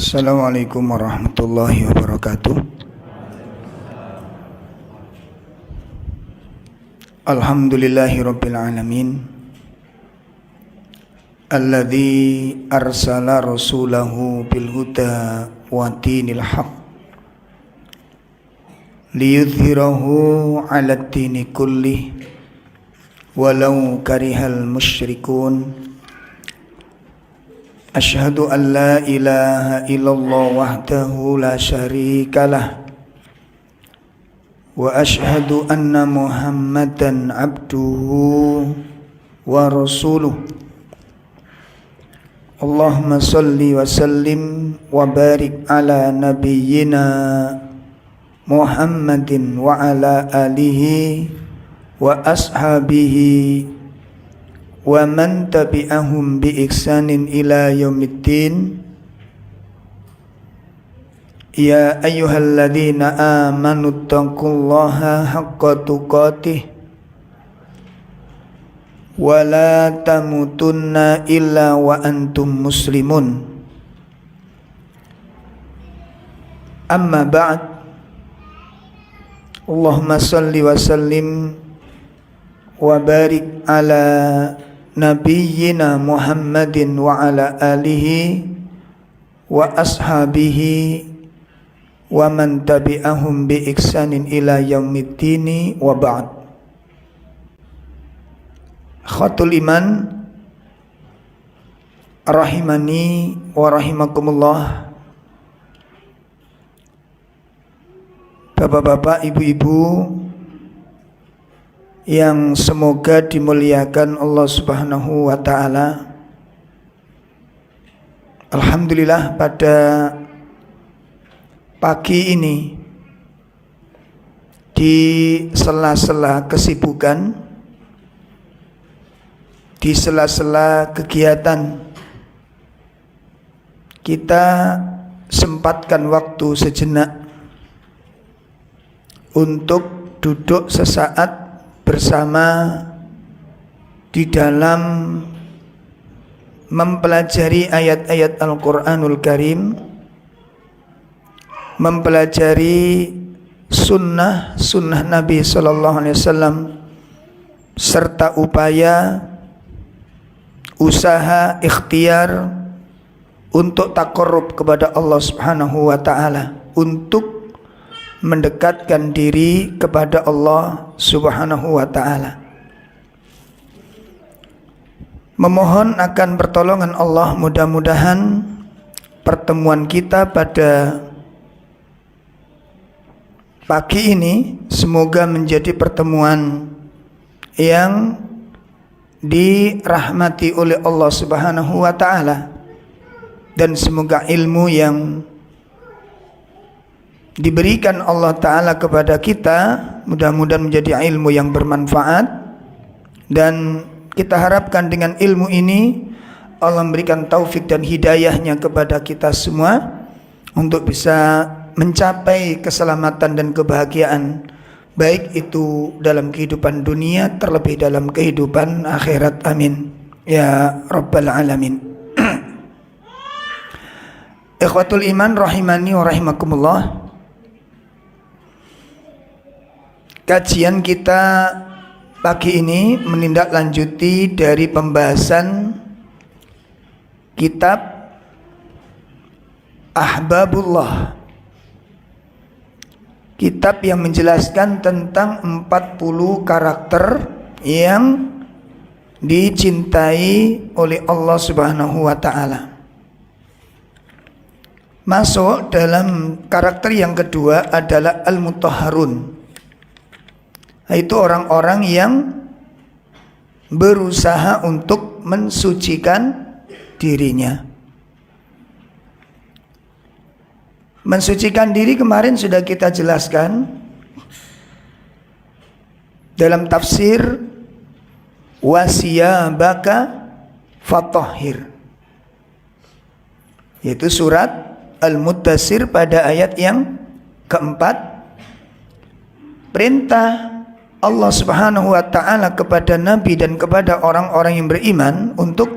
Assalamualaikum warahmatullahi wabarakatuh. Alhamdulillahi rabbil alamin, alladzi arsala rasulahu bil huda wa dinil haq liyudhhirahu 'alad dini kullih walau karihal musyrikun. Asyhadu an la ilaha illallah wahdahu la syarikalah wa asyhadu anna Muhammadan abduhu wa rasuluh. Allahumma salli wa sallim wa barik ala nabiyyina Muhammadin wa ala alihi wa ashabihi wa man tabi'ahum bi ihsanin ila yaumiddin. Ya ayyuhalladzina amanu taqullaha haqqa tuqatih wa la tamutunna illa wa antum muslimun. Amma ba'd. Allahumma salli wa sallim wa barik ala nabiyyina Muhammadin wa ala alihi wa ashabihi wa man tabi'ahum bi ihsanin ila yaumiddin wa ba'd. Khatul iman rahimani wa rahimakumullah. Bapak-bapak, ibu-ibu yang semoga dimuliakan Allah Subhanahu wa ta'ala. Alhamdulillah, pada pagi ini di sela-sela kesibukan, di sela-sela kegiatan, kita sempatkan waktu sejenak untuk duduk sesaat bersama di dalam mempelajari ayat-ayat Al-Quranul Karim, mempelajari sunnah Nabi Sallallahu Alaihi Wasallam, serta upaya, usaha, ikhtiar untuk taqarrub kepada Allah Subhanahu wa ta'ala, untuk mendekatkan diri kepada Allah Subhanahu wa ta'ala. Memohon akan pertolongan Allah, mudah-mudahan pertemuan kita pada pagi ini semoga menjadi pertemuan yang dirahmati oleh Allah Subhanahu wa ta'ala, dan semoga ilmu yang diberikan Allah Ta'ala kepada kita mudah-mudahan menjadi ilmu yang bermanfaat, dan kita harapkan dengan ilmu ini Allah memberikan taufik dan hidayahnya kepada kita semua untuk bisa mencapai keselamatan dan kebahagiaan, baik itu dalam kehidupan dunia terlebih dalam kehidupan akhirat. Amin ya rabbal alamin. Ikhwatul iman rahimani wa rahimakumullah. Kajian kita pagi ini menindaklanjuti dari pembahasan kitab Ahbabullah, kitab yang menjelaskan tentang 40 karakter yang dicintai oleh Allah Subhanahu wa ta'ala. Masuk dalam karakter yang kedua adalah al-mutahharun, yaitu orang-orang yang berusaha untuk mensucikan dirinya. Mensucikan diri kemarin sudah kita jelaskan dalam tafsir wasiyabaka fatahhir, yaitu surat Al-Muddatsir pada ayat yang keempat. Perintah Allah Subhanahu wa ta'ala kepada Nabi dan kepada orang-orang yang beriman untuk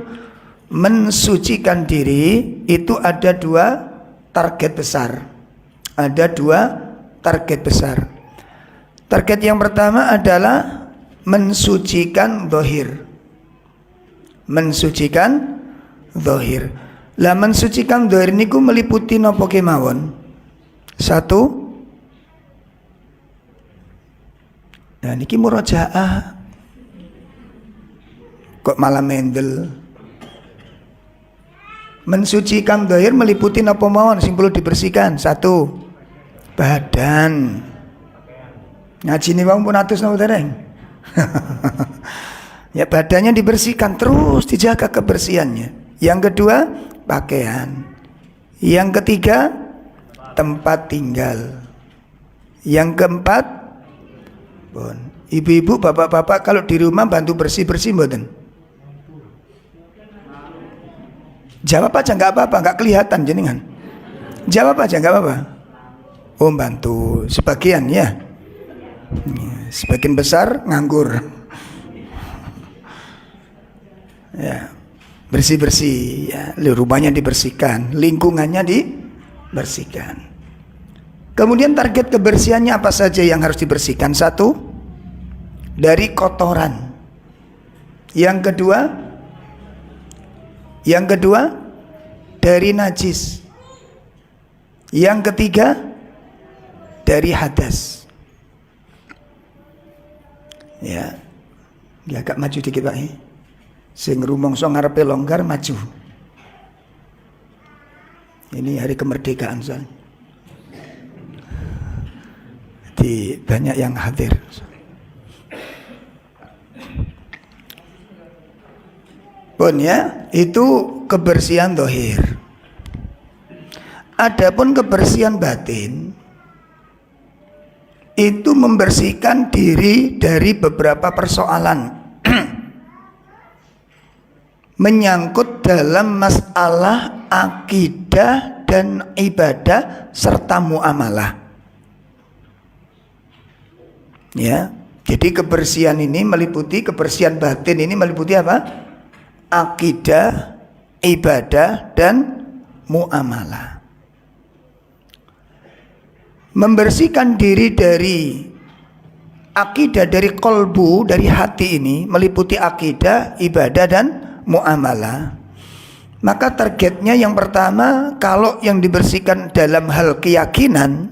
mensucikan diri itu ada dua target besar. Ada 2 target besar. Target yang pertama adalah mensucikan zahir. Mensucikan zahir. Lah mensucikan zahir niku meliputi napa kemawon? 1. Nah niki murojaah. Kok malah mendel? Mensucikan zahir meliputi napa mawon sing perlu dibersihkan? 1. Badan. Ngaji ni wong pun atus napa dereng? Ya badannya dibersihkan terus, dijaga kebersihannya. Yang kedua, pakaian. Yang ketiga, tempat tinggal. Yang keempat, ibu-ibu, bapak-bapak kalau di rumah bantu bersih-bersih mboten? Jawab aja nggak apa-apa, nggak kelihatan jenengan. Jawab aja nggak apa-apa. Oh bantu sebagian ya. Sebagian besar nganggur. Ya, bersih-bersih ya, rumahnya dibersihkan, lingkungannya dibersihkan. Kemudian target kebersihannya apa saja yang harus dibersihkan? 1, dari kotoran. Yang kedua dari najis. Yang ketiga dari hadas. Ya, agak maju dikit Pak. Sing rumangsa ngarepe longgar maju. Ini hari kemerdekaan soalnya. Jadi banyak yang hadir. Pun ya, itu kebersihan zahir. Adapun kebersihan batin itu membersihkan diri dari beberapa persoalan menyangkut dalam masalah akidah dan ibadah serta muamalah. Ya, jadi kebersihan ini meliputi, kebersihan batin ini meliputi apa? Akidah, ibadah dan muamalah. Membersihkan diri dari akidah, dari kolbu, dari hati ini meliputi akidah, ibadah dan muamalah. Maka targetnya yang pertama, kalau yang dibersihkan dalam hal keyakinan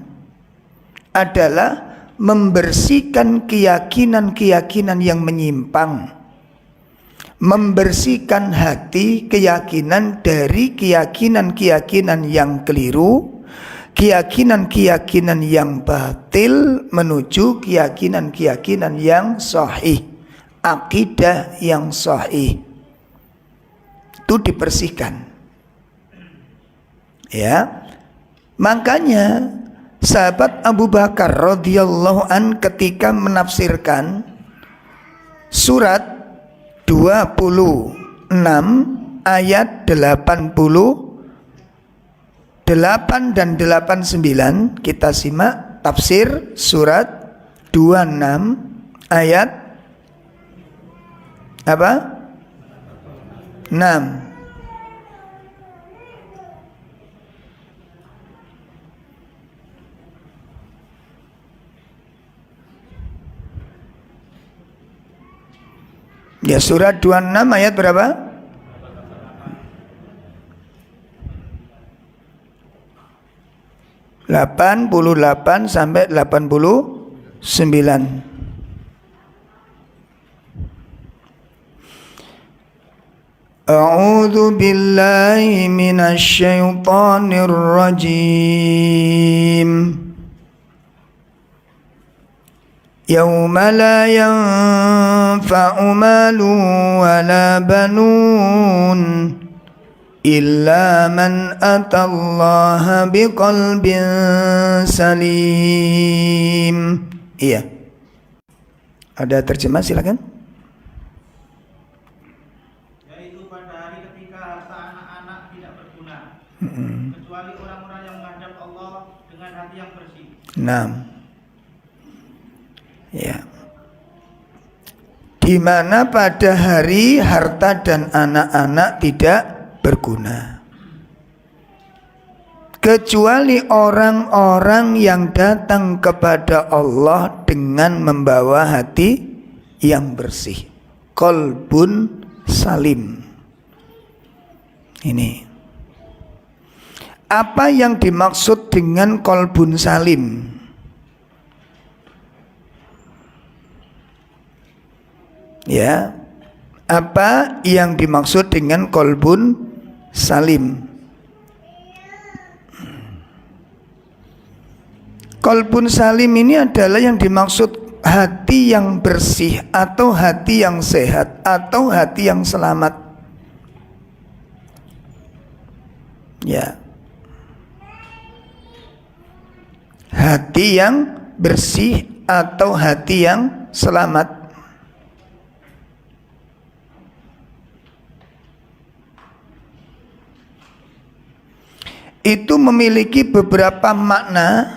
adalah membersihkan keyakinan-keyakinan yang menyimpang, membersihkan hati, keyakinan dari keyakinan-keyakinan yang keliru, keyakinan-keyakinan yang batil menuju keyakinan-keyakinan yang sahih, akidah yang sahih. Itu dibersihkan. Ya. Makanya sahabat Abu Bakar radhiyallahu an ketika menafsirkan surat 26 ayat 88 dan 89, kita simak tafsir surat 26 ayat apa? 6. Ya, surat 26 ayat berapa? 88 sampai 89. A'udzu billahi minasy syaithanir rajim. Yauma la yanfa'u malun wa la banun illa man atallaha biqalbin salim. Iya. Ada terjemah silakan. Kecuali orang-orang yang menghadap Allah dengan hati yang bersih. Nah, ya. Di mana pada hari harta dan anak-anak tidak berguna. kecuali orang-orang yang datang kepada Allah dengan membawa hati yang bersih. Qalbun salim. Ini. Apa yang dimaksud dengan qalbun salim? Ya. Apa yang dimaksud dengan qalbun salim? Qalbun salim ini adalah yang dimaksud hati yang bersih atau hati yang sehat atau hati yang selamat. Ya. Hati yang bersih atau hati yang selamat. Itu memiliki beberapa makna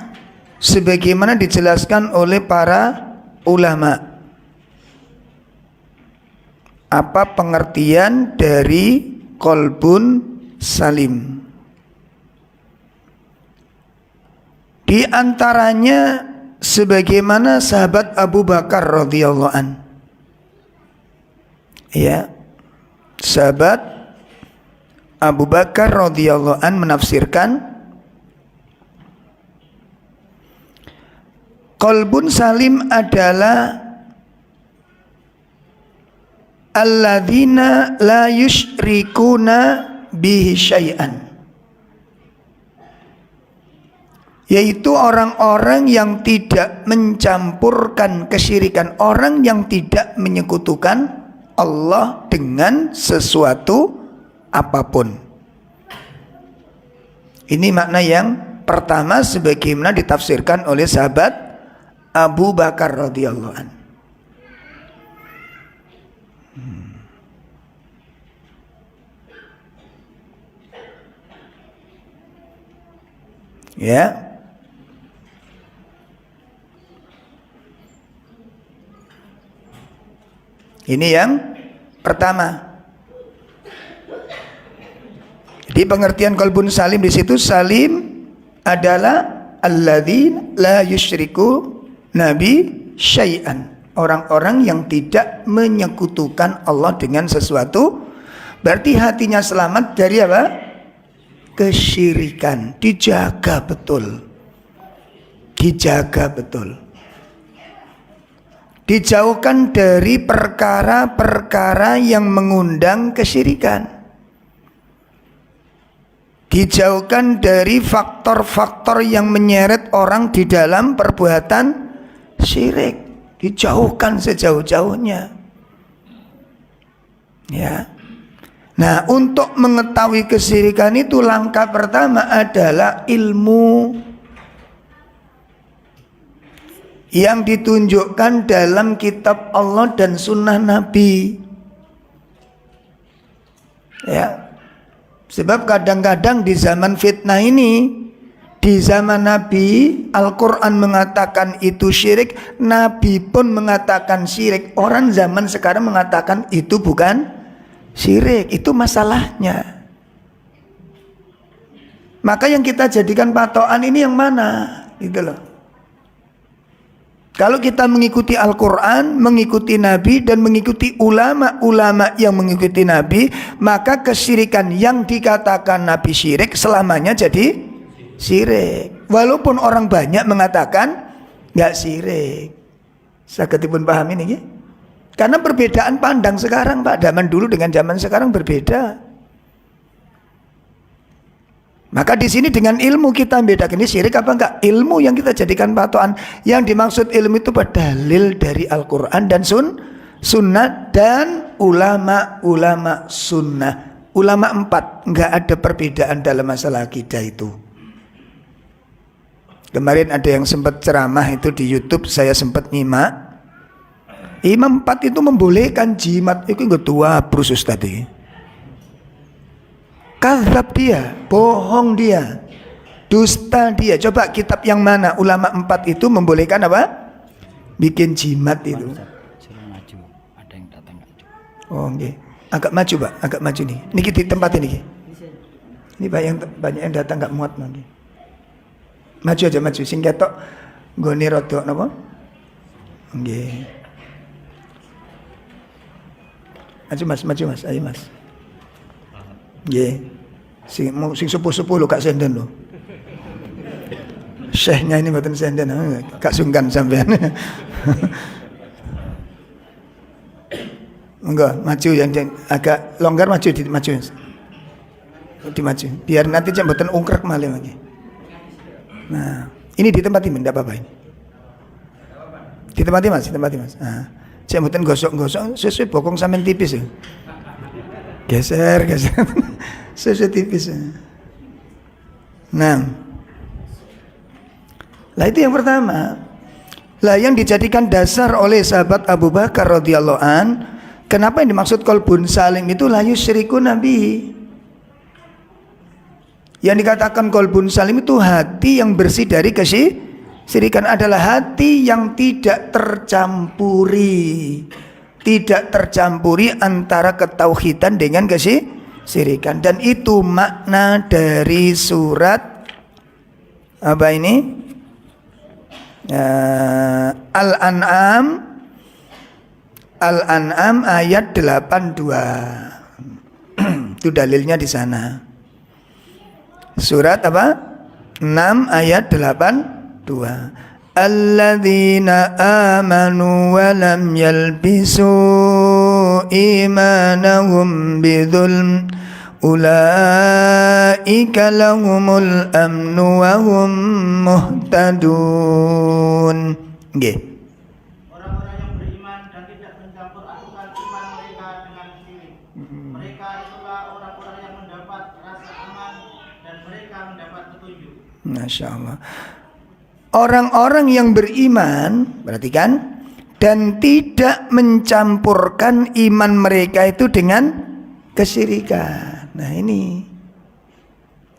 sebagaimana dijelaskan oleh para ulama. Apa pengertian dari qalbun salim? Di antaranya sebagaimana sahabat Abu Bakar radhiyallahu an. Ya. Sahabat Abu Bakar radhiyallahu an menafsirkan qalbun salim adalah alladzina la yusyrikuna bihi syai'an, yaitu orang-orang yang tidak mencampurkan kesyirikan, orang yang tidak menyekutukan Allah dengan sesuatu apapun. Ini makna yang pertama sebagaimana ditafsirkan oleh sahabat Abu Bakar radhiyallahu an. Ya. Ini yang pertama. Di pengertian qalbun salim di situ, salim adalah alladzina la yusyriku nabi syai'an, orang-orang yang tidak menyekutukan Allah dengan sesuatu. Berarti hatinya selamat dari apa? Kesyirikan. Dijaga betul. Dijaga betul. Dijauhkan dari perkara-perkara yang mengundang kesyirikan. Dijauhkan dari faktor-faktor yang menyeret orang di dalam perbuatan syirik. Dijauhkan sejauh-jauhnya. Ya. Nah, untuk mengetahui kesyirikan itu langkah pertama adalah ilmu yang ditunjukkan dalam kitab Allah dan sunnah Nabi. Ya. Sebab kadang-kadang di zaman fitnah ini, di zaman Nabi, Al-Quran mengatakan itu syirik, Nabi pun mengatakan syirik. Orang zaman sekarang mengatakan itu bukan syirik, itu masalahnya. Maka yang kita jadikan patokan ini yang mana? Gitu loh. Kalau kita mengikuti Al-Quran, mengikuti Nabi, dan mengikuti ulama-ulama yang mengikuti Nabi, maka kesyirikan yang dikatakan Nabi syirik selamanya jadi syirik. Walaupun orang banyak mengatakan nggak syirik. Sagedipun paham ini ya? Karena perbedaan pandang sekarang, Pak. Zaman dulu dengan zaman sekarang berbeda. Maka di sini dengan ilmu kita bedakan ini syirik apa enggak. Ilmu yang kita jadikan patokan. Yang dimaksud ilmu itu dalil dari Al-Quran dan sunnah dan ulama-ulama sunnah. Ulama 4, enggak ada perbedaan dalam masalah akidah itu. Kemarin ada yang sempat ceramah itu di YouTube, saya sempat nyimak. Imam 4 itu membolehkan jimat. Itu enggak tua brusus tadi. Kadzab dia, bohong dia, dusta dia. Coba kitab yang mana ulama 4 itu membolehkan apa? Bikin jimat itu. Ada yang datang. Oh, okay. Agak maju, Pak, agak maju nih. Niki di tempat ini. Ini banyak yang datang nggak muat nanti. Maju aja maju, sing ketok nggone rada napa? Nggih. Maju mas, ayo mas. Nggih. Sing sepuh-sepuh lho gak senden lho. Syekhnya ini mboten senden, gak sungkan sampean. Enggak, maju yang agak longgar maju dimaju. Dimaju. Biar nanti jam mboten ungkrek malih lagi. Nah, ini ditempati enggak apa-apa ini. Ditempati Mas. Nah, jam mboten gosok-gosok sesuai bokong sampean tipis ya. Geser. Sesuai tipis. Nah. Lah itu yang pertama. Lah yang dijadikan dasar oleh sahabat Abu Bakar radhiyallahu an, kenapa yang dimaksud qalbun salim itu la yusyriku nabi. Yang dikatakan qalbun salim itu hati yang bersih dari kesyirikan, adalah hati yang tidak tercampuri antara ketauhidan dengan kesyirikan. Dan itu makna dari surat apa ini? Al-An'am ayat 82. Itu dalilnya di sana. Surat apa? 6 ayat 82. Alladzina amanu wa lam yalbisu imanahum bidzulm ulaika lahumul amnu wa hum muhtadun. Nggih. Orang-orang yang beriman dan tidak mencampur adukan iman mereka dengan syirik. Mereka itulah orang-orang yang mendapat rasa aman dan mereka mendapat petunjuk. Masya Allah. Orang-orang yang beriman, perhatikan, dan tidak mencampurkan iman mereka itu dengan kesyirikan. Nah ini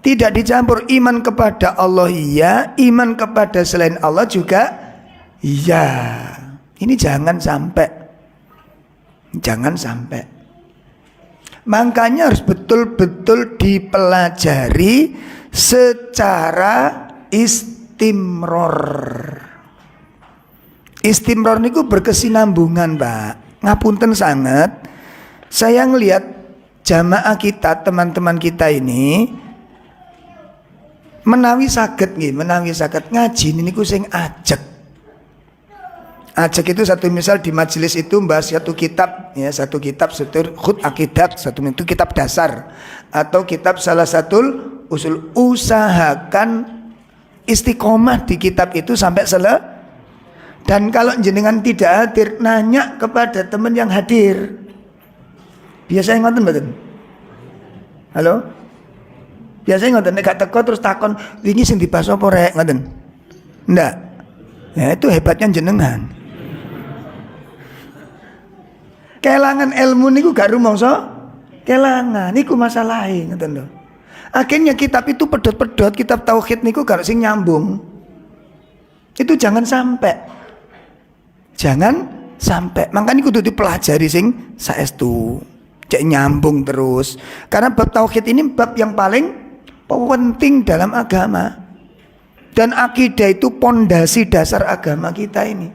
tidak dicampur, iman kepada Allah iya, iman kepada selain Allah juga iya. Ini jangan sampai. Makanya harus betul-betul dipelajari secara istimror. Istimror niku berkesinambungan, Pak. Ngapunten sangat. Saya ngelihat jamaah kita, teman-teman kita ini menawi saged ngaji niku sing ajeg. Ajeg itu satu misal di majelis itu membahas satu kitab khut akidat, satu itu kitab dasar atau kitab salah satu usul. Usahakan istiqomah di kitab itu sampai selesai. Dan kalau jenengan tidak hadir, nanya kepada teman yang hadir. Biasanya ngoten mboten? Halo? Biasanya ngoten nek gak teko terus takon, wingi sing dibahas apa rek ngoten? Ndak. Ya itu hebatnya jenengan. Kelangan ilmu niku gak rumangsa kelangan niku masalahe ngoten lho. Akhirnya kitab itu pedot-pedot, kitab tauhid niku gak sing nyambung. Itu jangan sampai. Makanya kudu dipelajari sing saestu. Cek nyambung terus. Karena bab tauhid ini bab yang paling penting dalam agama. Dan akidah itu pondasi dasar agama kita ini.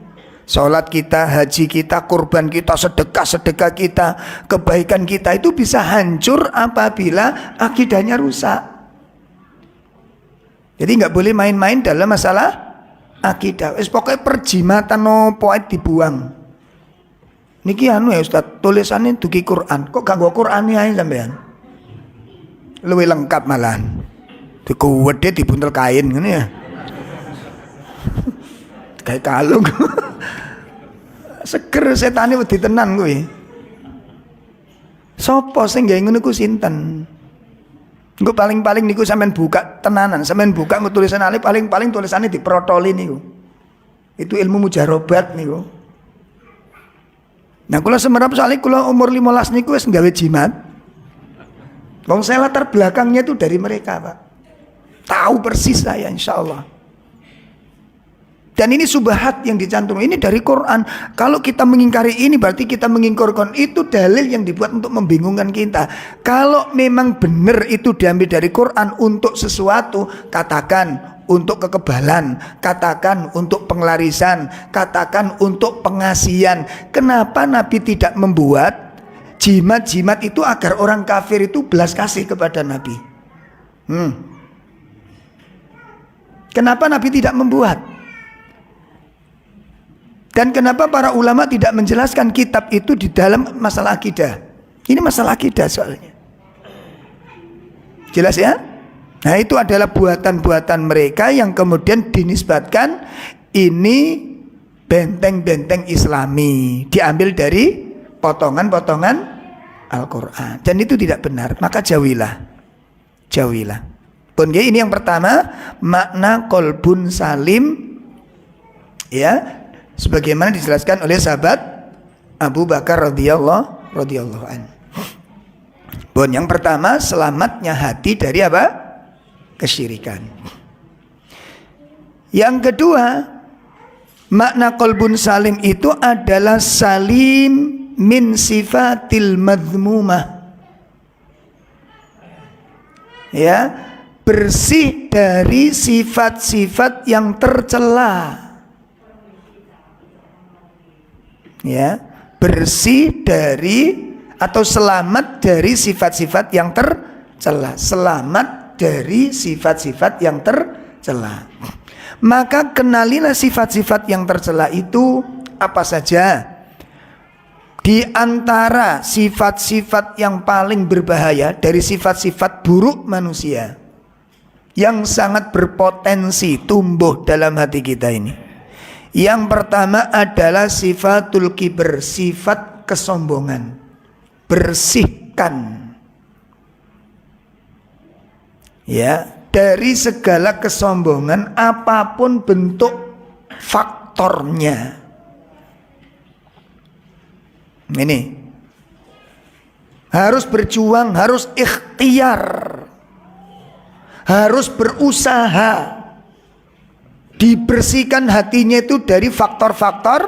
Salat kita, haji kita, kurban kita, sedekah kita, kebaikan kita itu bisa hancur apabila akidahnya rusak. Jadi nggak boleh main-main dalam masalah akidah. Pokoknya perjimatan nopo dibuang. Niki anu ya Ustaz, tulisannya duki Quran. Kok gak nggo Qur'ane ae sampean? Luwih lengkap malahan. Dikuwede dibuntel kain ngene ya. Kayak kalung. Seger setane wedi tenan kuwi. Sopo sing gawe ngono ku sinten? Engko paling-paling niku sampean buka tenanan, sampean buka nggo tulisan alif paling-paling tulisannya diprotoli niku. Itu ilmu mujarobat niku. Nah kula semerap soalnya kula umur 15 niku wis nggawe jimat. Wong saya latar belakangnya itu dari mereka, Pak. Tahu persis saya insyaallah. Dan ini subhat yang dicantum, ini dari Quran. Kalau kita mengingkari ini berarti kita mengingkarkan itu, dalil yang dibuat untuk membingungkan kita. Kalau memang benar itu diambil dari Quran untuk sesuatu, katakan untuk kekebalan, katakan untuk penglarisan, katakan untuk pengasihan. Kenapa Nabi tidak membuat jimat-jimat itu agar orang kafir itu belas kasih kepada Nabi? Kenapa Nabi tidak membuat? Dan kenapa para ulama tidak menjelaskan kitab itu di dalam masalah akidah? Ini masalah akidah soalnya. Jelas ya? Nah, itu adalah buatan-buatan mereka yang kemudian dinisbatkan ini benteng-benteng Islami, diambil dari potongan-potongan Al-Quran. Dan itu tidak benar, maka jauhilah. Pun ini yang pertama, makna qalbun salim, ya, sebagaimana dijelaskan oleh sahabat Abu Bakar radhiyallahu anhu. Pun yang pertama, selamatnya hati dari apa? Kesyirikan. Yang kedua, makna qalbun salim itu adalah salim min sifatil madhmumah. Ya, bersih dari sifat-sifat yang tercela. Ya, bersih dari atau selamat dari sifat-sifat yang tercela. Selamat dari sifat-sifat yang tercela. Maka kenalilah sifat-sifat yang tercela itu apa saja. Di antara sifat-sifat yang paling berbahaya dari sifat-sifat buruk manusia yang sangat berpotensi tumbuh dalam hati kita ini, yang pertama adalah sifatul kibr, sifat kesombongan. Bersihkan, ya, dari segala kesombongan apapun bentuk faktornya. Ini harus berjuang, harus ikhtiar, harus berusaha dibersihkan hatinya itu dari faktor-faktor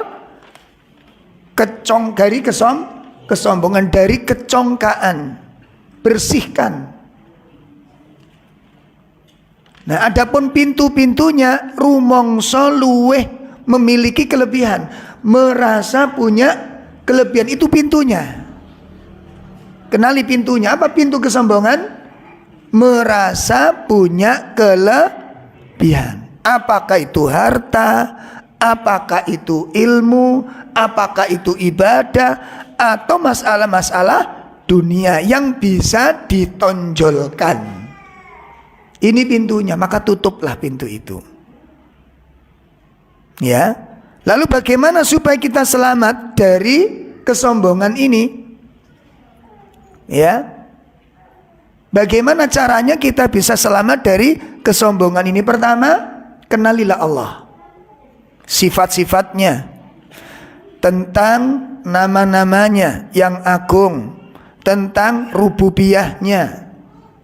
kesombongan, dari kecongkaan. Bersihkan. Nah, adapun pintu-pintunya, rumangsa luweh memiliki kelebihan, merasa punya kelebihan, itu pintunya. Kenali pintunya. Apa pintu kesombongan? Merasa punya kelebihan. Apakah itu harta, apakah itu ilmu, apakah itu ibadah, atau masalah-masalah dunia yang bisa ditonjolkan. Ini pintunya, maka tutuplah pintu itu. Ya. Lalu bagaimana supaya kita selamat dari kesombongan ini? Ya. Bagaimana caranya kita bisa selamat dari kesombongan ini? Pertama, kenalilah Allah, sifat-sifatnya, tentang nama-namanya yang agung, tentang rububiyahnya,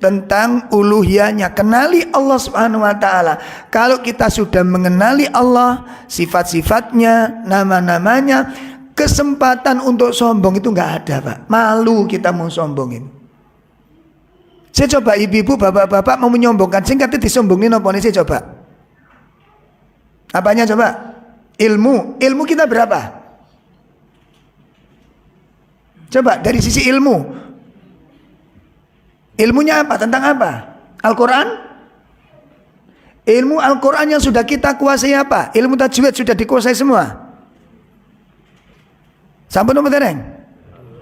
tentang uluhiyahnya. Kenali Allah Subhanahu wa ta'ala. Kalau kita sudah mengenali Allah, sifat-sifatnya, nama-namanya, kesempatan untuk sombong itu nggak ada, Pak. Malu kita mau sombongin. Saya coba ibu-ibu, bapak-bapak mau menyombongkan, singkatnya disombongin apa nih? Saya coba. Apanya coba? Ilmu kita berapa? Coba dari sisi ilmu. Ilmunya apa? Tentang apa? Al-Quran? Ilmu Al-Quran yang sudah kita kuasai apa? Ilmu tajwid sudah dikuasai semua. Sampun nomor tereng?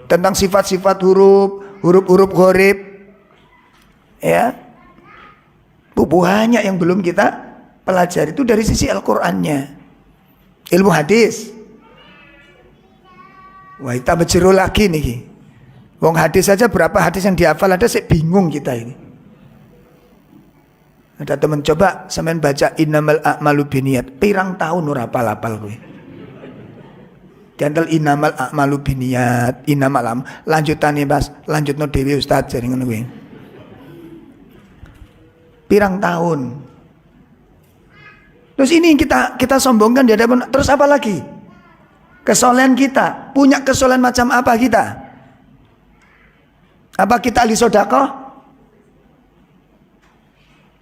Tentang sifat-sifat huruf gharib. Ya. Banyak yang belum kita pelajari, itu dari sisi Al-Qurannya. Ilmu hadis. Wah, kita berjeru lagi nih. Wong hadis saja berapa hadis yang dihafal ada, saya bingung kita ini. Ada teman coba sampean baca innamal a'malu binniyat, pirang tahun ora hafal kowe. Diantel innamal a'malu binniyat, innamal lanjutane Mas, lanjutno dhewe Ustaz jare ngono kuwi. Pirang tahun. Terus ini kita sombongkan di hadapan. Terus apa lagi? Kesolehan kita. Punya kesolehan macam apa kita? Apa kita ahli sedekah?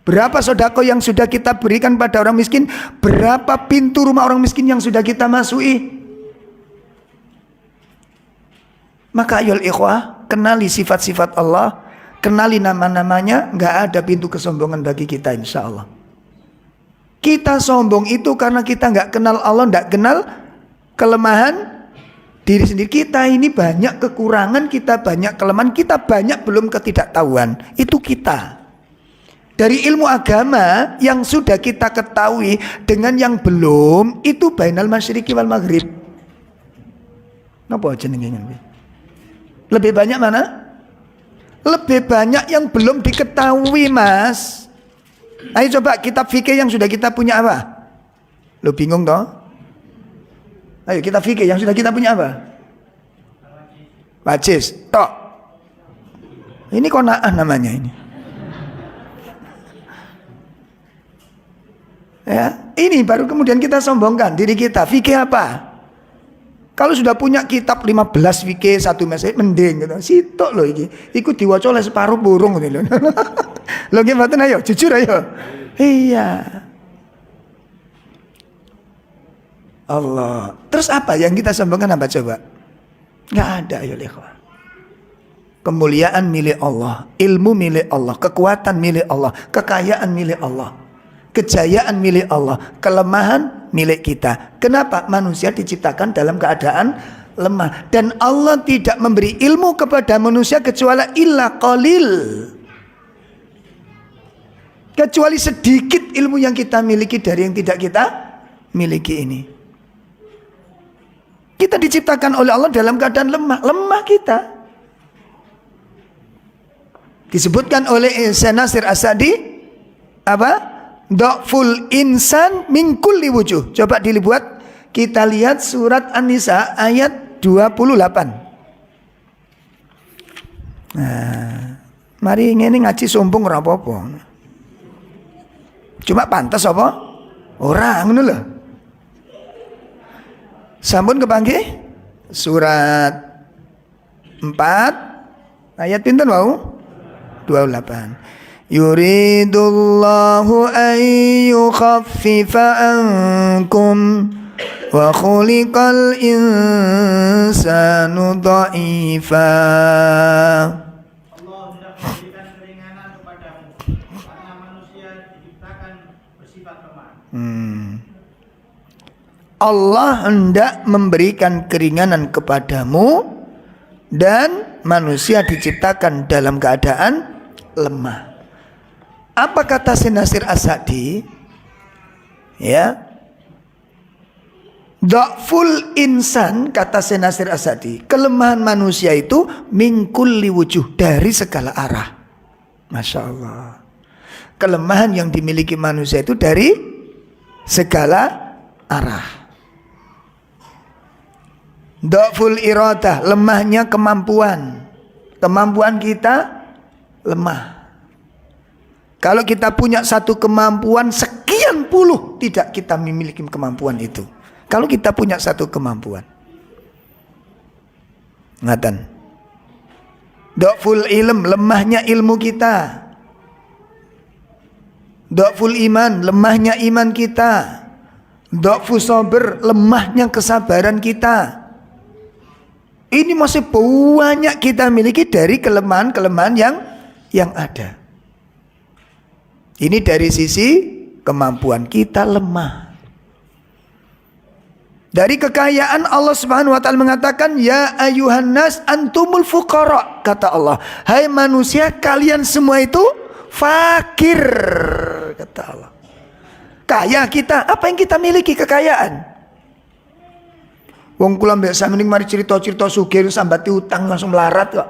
Berapa sedekah yang sudah kita berikan pada orang miskin? Berapa pintu rumah orang miskin yang sudah kita masuki? Maka ayo ikhwah, kenali sifat-sifat Allah, kenali nama-namanya, nggak ada pintu kesombongan bagi kita insya Allah. Kita sombong itu karena kita nggak kenal Allah, nggak kenal kelemahan diri sendiri. Kita ini banyak kekurangan, kita banyak kelemahan, kita banyak belum ketidaktahuan. Itu kita. Dari ilmu agama yang sudah kita ketahui dengan yang belum, itu bainal masyriqi wal maghrib. Napa jenenge? Lebih banyak mana? Lebih banyak yang belum diketahui, Mas. Ayo coba kitab fikih yang sudah kita punya apa? Lo bingung toh? Ayo kitab fikih yang sudah kita punya apa? Wajis, tok. Ini qanaah namanya ini. Ya, ini baru kemudian kita sombongkan diri kita. Fikih apa? Kalau sudah punya kitab 15 fikih satu mesej mending gitu. Sitok loh iki. Iku diwaca oleh separuh burung gitu loh. Lho nggih mboten ayo, jujur ayo. Iya. Allah. Terus apa yang kita sombongkan apa coba? Enggak ada ya ikhwan. Kemuliaan milik Allah, ilmu milik Allah, kekuatan milik Allah, kekayaan milik Allah. Kejayaan milik Allah, kelemahan milik kita. Kenapa? Manusia diciptakan dalam keadaan lemah. Dan Allah tidak memberi ilmu kepada manusia kecuali illa qalil. Kecuali sedikit ilmu yang kita miliki dari yang tidak kita miliki ini. Kita diciptakan oleh Allah dalam keadaan lemah. Lemah kita. Disebutkan oleh Syekh Nasir As-Sa'di apa? Dha'ful insan min kulli wujuh. Coba dibuat, kita lihat surat An-Nisa ayat 28. Nah, mari ngene ngaji sombong ora apa-apa. Cuma pantas apa? Ora ngono lho. Sampun kepanggih surat 4 ayat pinten wau? 28. Yuridullahu an yukhaffifa ankum wa khuliqal insanu dha'ifa. Allah hendak memberikan keringanan kepadamu karena manusia diciptakan bersifat lemah. Allah hendak memberikan keringanan kepadamu dan manusia diciptakan dalam keadaan lemah. Apa kata Syekh Nasir As-Sa'di? Ya. Dha'ful insan, kata Syekh Nasir As-Sa'di, kelemahan manusia itu min kulli wujuh, dari segala arah. Masya Allah. Kelemahan yang dimiliki manusia itu dari segala arah. Dha'ful iradah, lemahnya kemampuan. Kemampuan kita lemah. Kalau kita punya satu kemampuan, sekian puluh tidak kita memiliki kemampuan itu. Kalau kita punya satu kemampuan. Ngatan. Dha'ful ilm, lemahnya ilmu kita. Dha'ful iman, lemahnya iman kita. Dha'ful sabr, lemahnya kesabaran kita. Ini masih banyak kita miliki dari kelemahan-kelemahan yang ada. Ini dari sisi kemampuan kita lemah. Dari kekayaan Allah Subhanahu wa taala mengatakan ya ayuhan nas antumul fuqara, kata Allah. Hai manusia, kalian semua itu fakir, kata Allah. Kaya kita, apa yang kita miliki kekayaan? Wong kula mbek sampeyan mari cerita-cerita sugih sambati utang langsung melarat kok.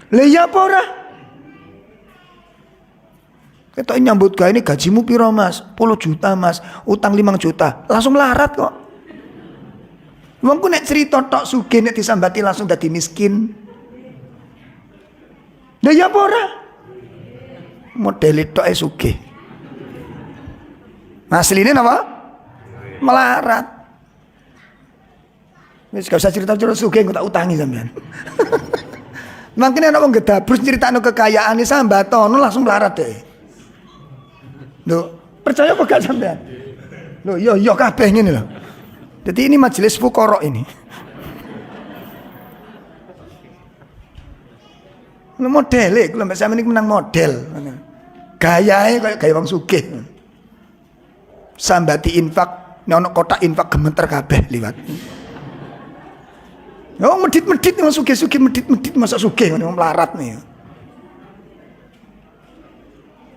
Lah ya apa ora? Kita nyambut gawe ini gajimu piro mas? 10 juta mas, utang 5 juta, langsung melarat kok. Wong ku nek cerita tok sugih nek disambati langsung dadi miskin. Lah ya apa ora? Model tok sugih. Asline napa? Melarat. Wis gak usah cerita-cerita sugih engko tak utangi sampean. Makanya ana wong gedabrus nyritakno kekayaane sambatono langsung melarat deh. Lho, percaya apa gak sampean? Lho, iya kabeh ngene lho. Jadi ini majelis fuqara ini. Lho modele kula mbek sampeyan iki menang model. Gayae kaya gaya wong sugih. Sambati infak, nek ana kotak infak gemeter kabeh liwat. Oh medit-medit wong sugih-sugih medit-medit masa sugih wong melarat nih.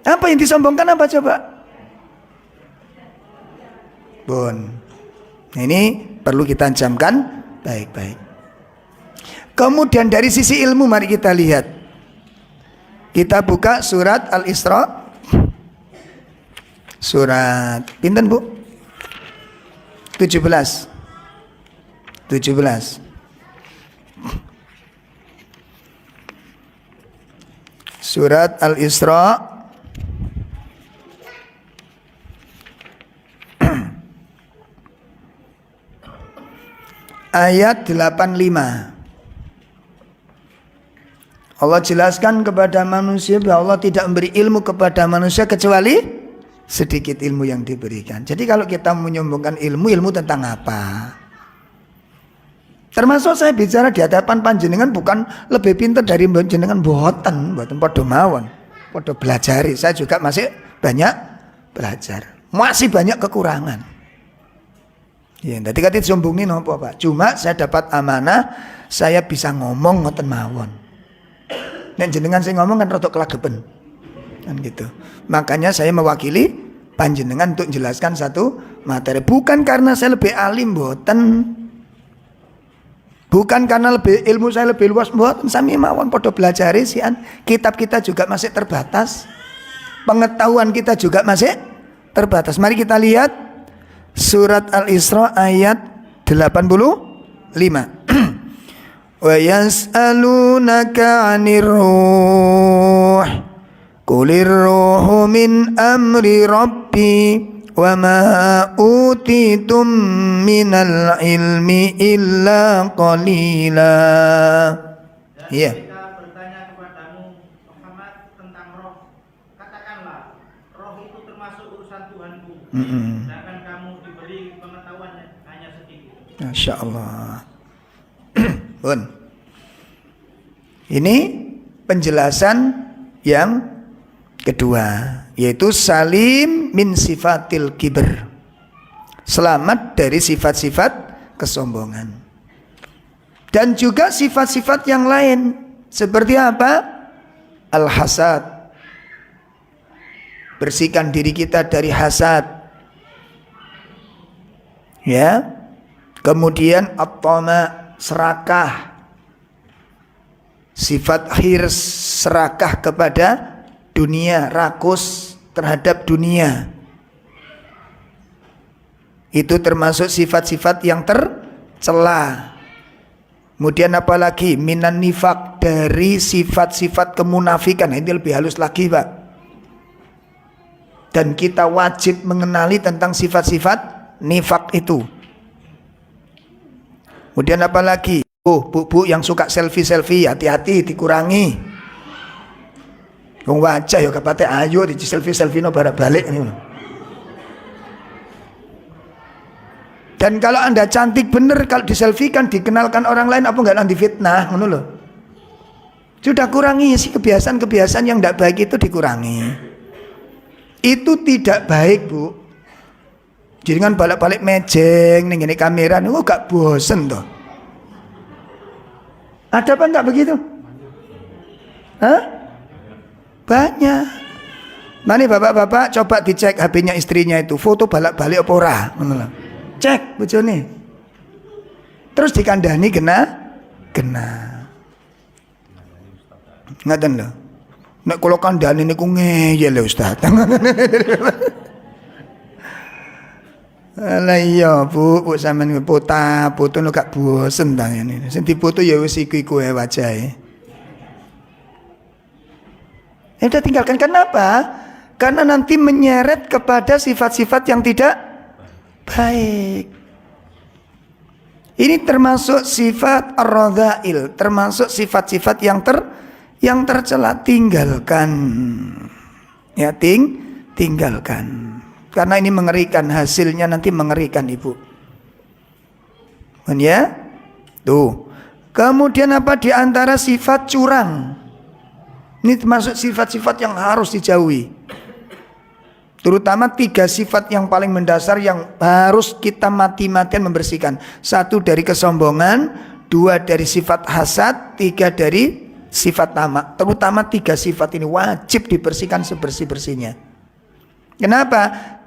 Apa yang disombongkan apa coba? Bon. Ini perlu kita camkan baik-baik. Kemudian dari sisi ilmu mari kita lihat. Kita buka surat Al-Isra. Surat pinten Bu? 17. Surat Al-Isra ayat 85. Allah jelaskan kepada manusia bahwa Allah tidak memberi ilmu kepada manusia kecuali sedikit ilmu yang diberikan. Jadi kalau kita menyombongkan ilmu tentang apa? Termasuk saya bicara di hadapan panjenengan bukan lebih pintar dari panjenengan mboten padha mawon. Padha belajari. Saya juga masih banyak belajar. Masih banyak kekurangan. Ya, tadi kata disombongin apa Pak? Cuma saya dapat amanah, saya bisa ngomong ngoten mawon. Nek jenengan saya ngomong kan rada kelagepen. Kan gitu. Makanya saya mewakili panjenengan untuk menjelaskan satu materi. Bukan karena saya lebih alim mboten. Bukan karena lebih ilmu saya lebih luas mboten, sami mawon padha belajari sian. Kitab kita juga masih terbatas. Pengetahuan kita juga masih terbatas. Mari kita lihat surat Al-Isra ayat 85. Wa yas'alunaka 'anir ruh qulir ruhu min amri rabbi wa ma utitum minal ilmi illa qalila. Iya. Mereka bertanya kepadamu Muhammad tentang roh. Katakanlah, roh itu termasuk urusan Tuhanku. Sedangkan kamu diberi pengetahuan hanya sedikit. Masya Allah. Bun. Ini penjelasan yang kedua, yaitu salim min sifatil kibr. Selamat dari sifat-sifat kesombongan. Dan juga sifat-sifat yang lain. Seperti apa? Al-hasad. Bersihkan diri kita dari hasad. Ya. Kemudian at-tama, serakah. Sifat hirs, serakah kepada dunia, rakus terhadap dunia. Itu termasuk sifat-sifat yang tercela. Kemudian apalagi minan nifak, dari sifat-sifat kemunafikan. Ini lebih halus lagi Pak. Dan kita wajib mengenali tentang sifat-sifat nifak itu. Kemudian apalagi? Oh, bu yang suka selfie, hati-hati dikurangi. Wong wajah ya kapate ayo di selfie no balik ini. Dan kalau Anda cantik bener, kalau diselfiekan dikenalkan orang lain, apa enggak nanti fitnah, ngono lho. Sudah kurangi sih kebiasaan-kebiasaan yang tidak baik itu dikurangi. Itu tidak baik, Bu. Jadi kan balik-balik mejeng ning ngene kamera niku gak bosen toh. Ada apa enggak begitu? Hah? Banyak. Mari bapak-bapak coba dicek HP-nya istrinya itu, foto balik-balik apa ora, ngono lho. Cek bojone. Terus dikandani kena. Ngaten lho. Nek kula kandhani niku ngeyel lho Ustaz. Alah iya bu sampean foto nu gak bosen ta ngene. Sing dipoto ya wis iku wae wajahe. Udah tinggalkan, kenapa? Karena nanti menyeret kepada sifat-sifat yang tidak baik. Ini termasuk sifat ar-radha'il, termasuk sifat-sifat yang tercela. Tinggalkan. Ya, tinggalkan. Karena ini mengerikan, hasilnya nanti mengerikan, Ibu. Ya? Tuh. Kemudian apa di antara sifat curang? Ini termasuk sifat-sifat yang harus dijauhi. Terutama 3 sifat yang paling mendasar yang harus kita mati-matian membersihkan. 1 dari kesombongan, 2 dari sifat hasad, 3 dari sifat tamak. Terutama 3 sifat ini wajib dibersihkan sebersih-bersihnya. Kenapa?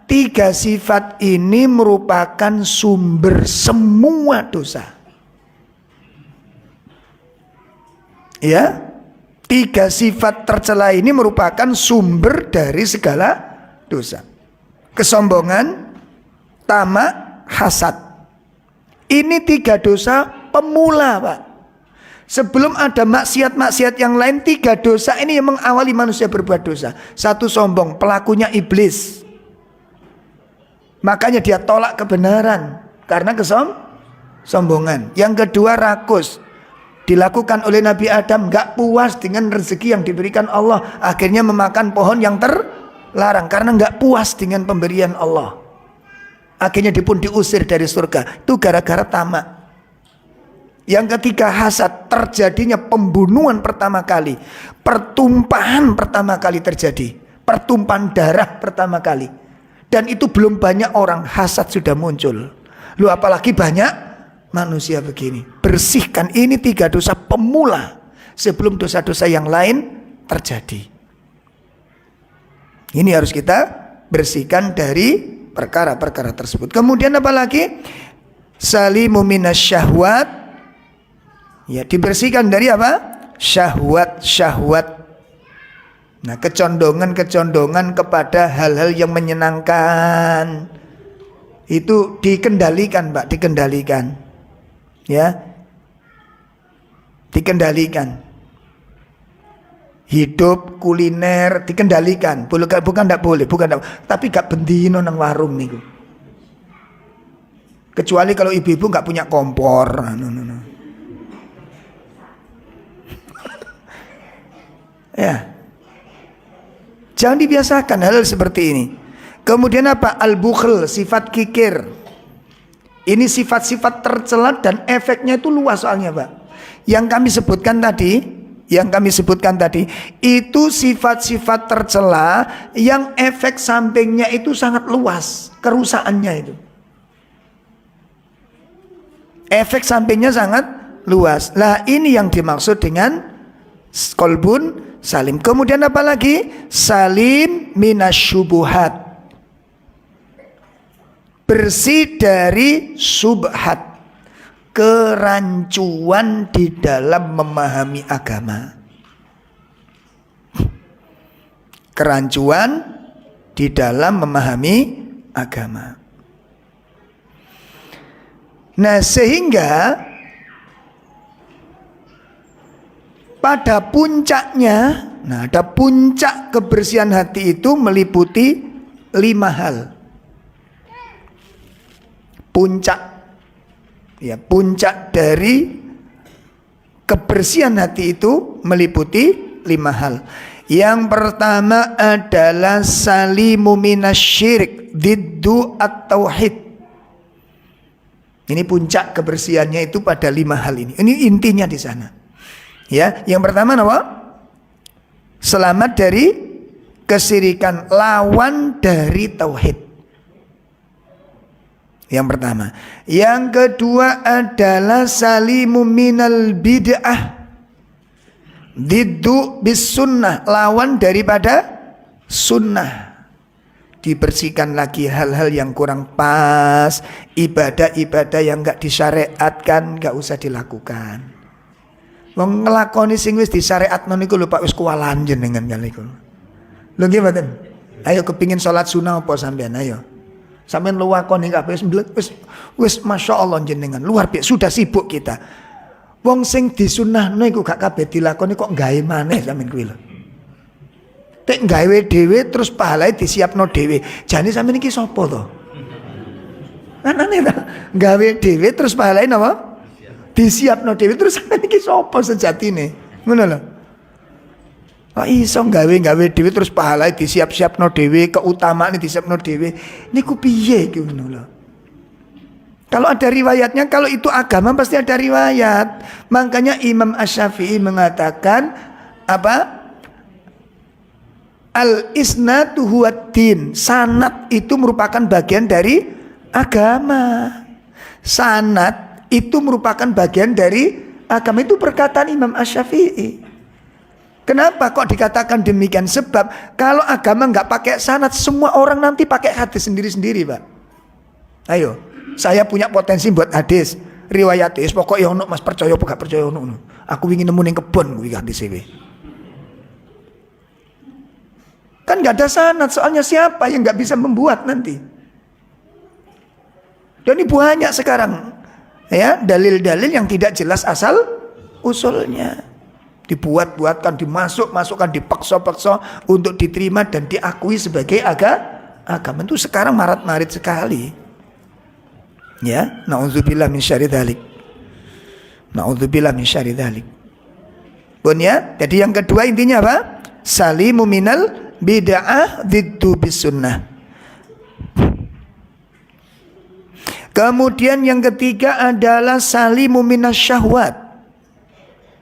3 sifat ini merupakan sumber semua dosa. Ya, 3 sifat tercela ini merupakan sumber dari segala dosa. Kesombongan, tamak, hasad. Ini 3 dosa pemula, Pak. Sebelum ada maksiat-maksiat yang lain, 3 dosa ini yang mengawali manusia berbuat dosa. 1 sombong, pelakunya iblis. Makanya dia tolak kebenaran karena kesombongan. Yang kedua rakus. Dilakukan oleh Nabi Adam, gak puas dengan rezeki yang diberikan Allah, akhirnya memakan pohon yang terlarang karena gak puas dengan pemberian Allah. Akhirnya dia pun diusir dari surga. Itu gara-gara tamak. Yang ketiga hasad, terjadinya pembunuhan pertama kali, pertumpahan pertama kali terjadi, pertumpahan darah pertama kali. Dan itu belum banyak orang, hasad sudah muncul. Lu apalagi banyak manusia begini. Bersihkan ini 3 dosa pemula sebelum dosa-dosa yang lain terjadi. Ini harus kita bersihkan dari perkara-perkara tersebut. Kemudian apa lagi? Salimu minasyahwat. Ya, dibersihkan dari apa? Syahwat. Nah, kecondongan kepada hal-hal yang menyenangkan itu dikendalikan, Pak, dikendalikan. Ya, dikendalikan. Hidup kuliner dikendalikan. Bukan tidak boleh, tapi gak bendino nang warung niku. Kecuali kalau ibu-ibu gak punya kompor. Ya, jangan dibiasakan hal seperti ini. Kemudian apa? Al-bukhl, sifat kikir. Ini sifat-sifat tercela dan efeknya itu luas soalnya, Pak. Yang kami sebutkan tadi, itu sifat-sifat tercela yang efek sampingnya itu sangat luas, kerusakannya itu. Efek sampingnya sangat luas. Lah ini yang dimaksud dengan qalbun salim. Kemudian apa lagi? Salim minasyubuhat. Bersih dari subhat, kerancuan di dalam memahami agama. Kerancuan di dalam memahami agama. Nah, sehingga pada puncaknya, nah ada puncak kebersihan hati itu meliputi 5 hal. Puncak dari kebersihan hati itu meliputi 5 hal. Yang pertama adalah salimu minasyirik diddu at-tauhid. Ini puncak kebersihannya itu pada 5 hal ini. Ini intinya di sana. Ya, yang pertama apa? Selamat dari kesyirikan, lawan dari tauhid. Yang pertama. Yang kedua adalah salimu minal bid'ah diddu bis sunnah, lawan daripada sunnah. Dibersihkan lagi hal-hal yang kurang pas, ibadah-ibadah yang enggak disyariatkan enggak usah dilakukan. Wong nglakoni sing wis disyariatno niku lho Pak, wis kuwalan jenengan kali niku. Lho nggih mboten? Ayo kepingin salat sunah apa sampean, ayo. Sampeyan luwakoni kabeh wis masyaallah jenengan, luar biasa, sudah sibuk kita. Wong sing disunahno iku gak kabeh dilakoni kok gawe maneh sampeyan kuwi lho. tek gawe dhewe terus pahalane disiapno dhewe. Jane sampeyan iki sapa to? Anane ta, gawe dhewe terus pahalane napa? Disiapno dhewe terus sampeyan iki sapa sejatine? Ngono lho. Kok iso gawe dhewe terus pahalane disiap-siapno dhewe, keutamaane disiapno dhewe. Niku piye iki ngono lho. Kalau ada riwayatnya, kalau itu agama pasti ada riwayat. Makanya Imam Asy-Syafi'i mengatakan apa? Al-isnadu huwad-din. Sanad itu merupakan bagian dari agama. Sanad itu merupakan bagian dari agama. Itu perkataan Imam Asy-Syafi'i. Kenapa kok dikatakan demikian? Sebab kalau agama nggak pakai sanad, semua orang nanti pakai hadis sendiri-sendiri, Pak. Ayo, saya punya potensi buat hadis, riwayat hadis. Pokoknya ono Mas percaya apa gak percaya ono. Aku ingin nemu ning kebon kuwi hadis iki. Kan nggak ada sanad, soalnya siapa yang nggak bisa membuat nanti? Dan ini banyak sekarang, ya, dalil-dalil yang tidak jelas asal usulnya, dibuat-buatkan, dimasukkan, dipaksa-paksa untuk diterima dan diakui sebagai agama. Itu sekarang marat-marit sekali. Ya, na'udzubillah min syarri dzalik. Na'udzubillah min syarri dzalik. Pun ya, jadi yang kedua intinya apa? Salimu minal bid'ah dziddu bisunnah. Kemudian yang ketiga adalah salimu minas syahwat.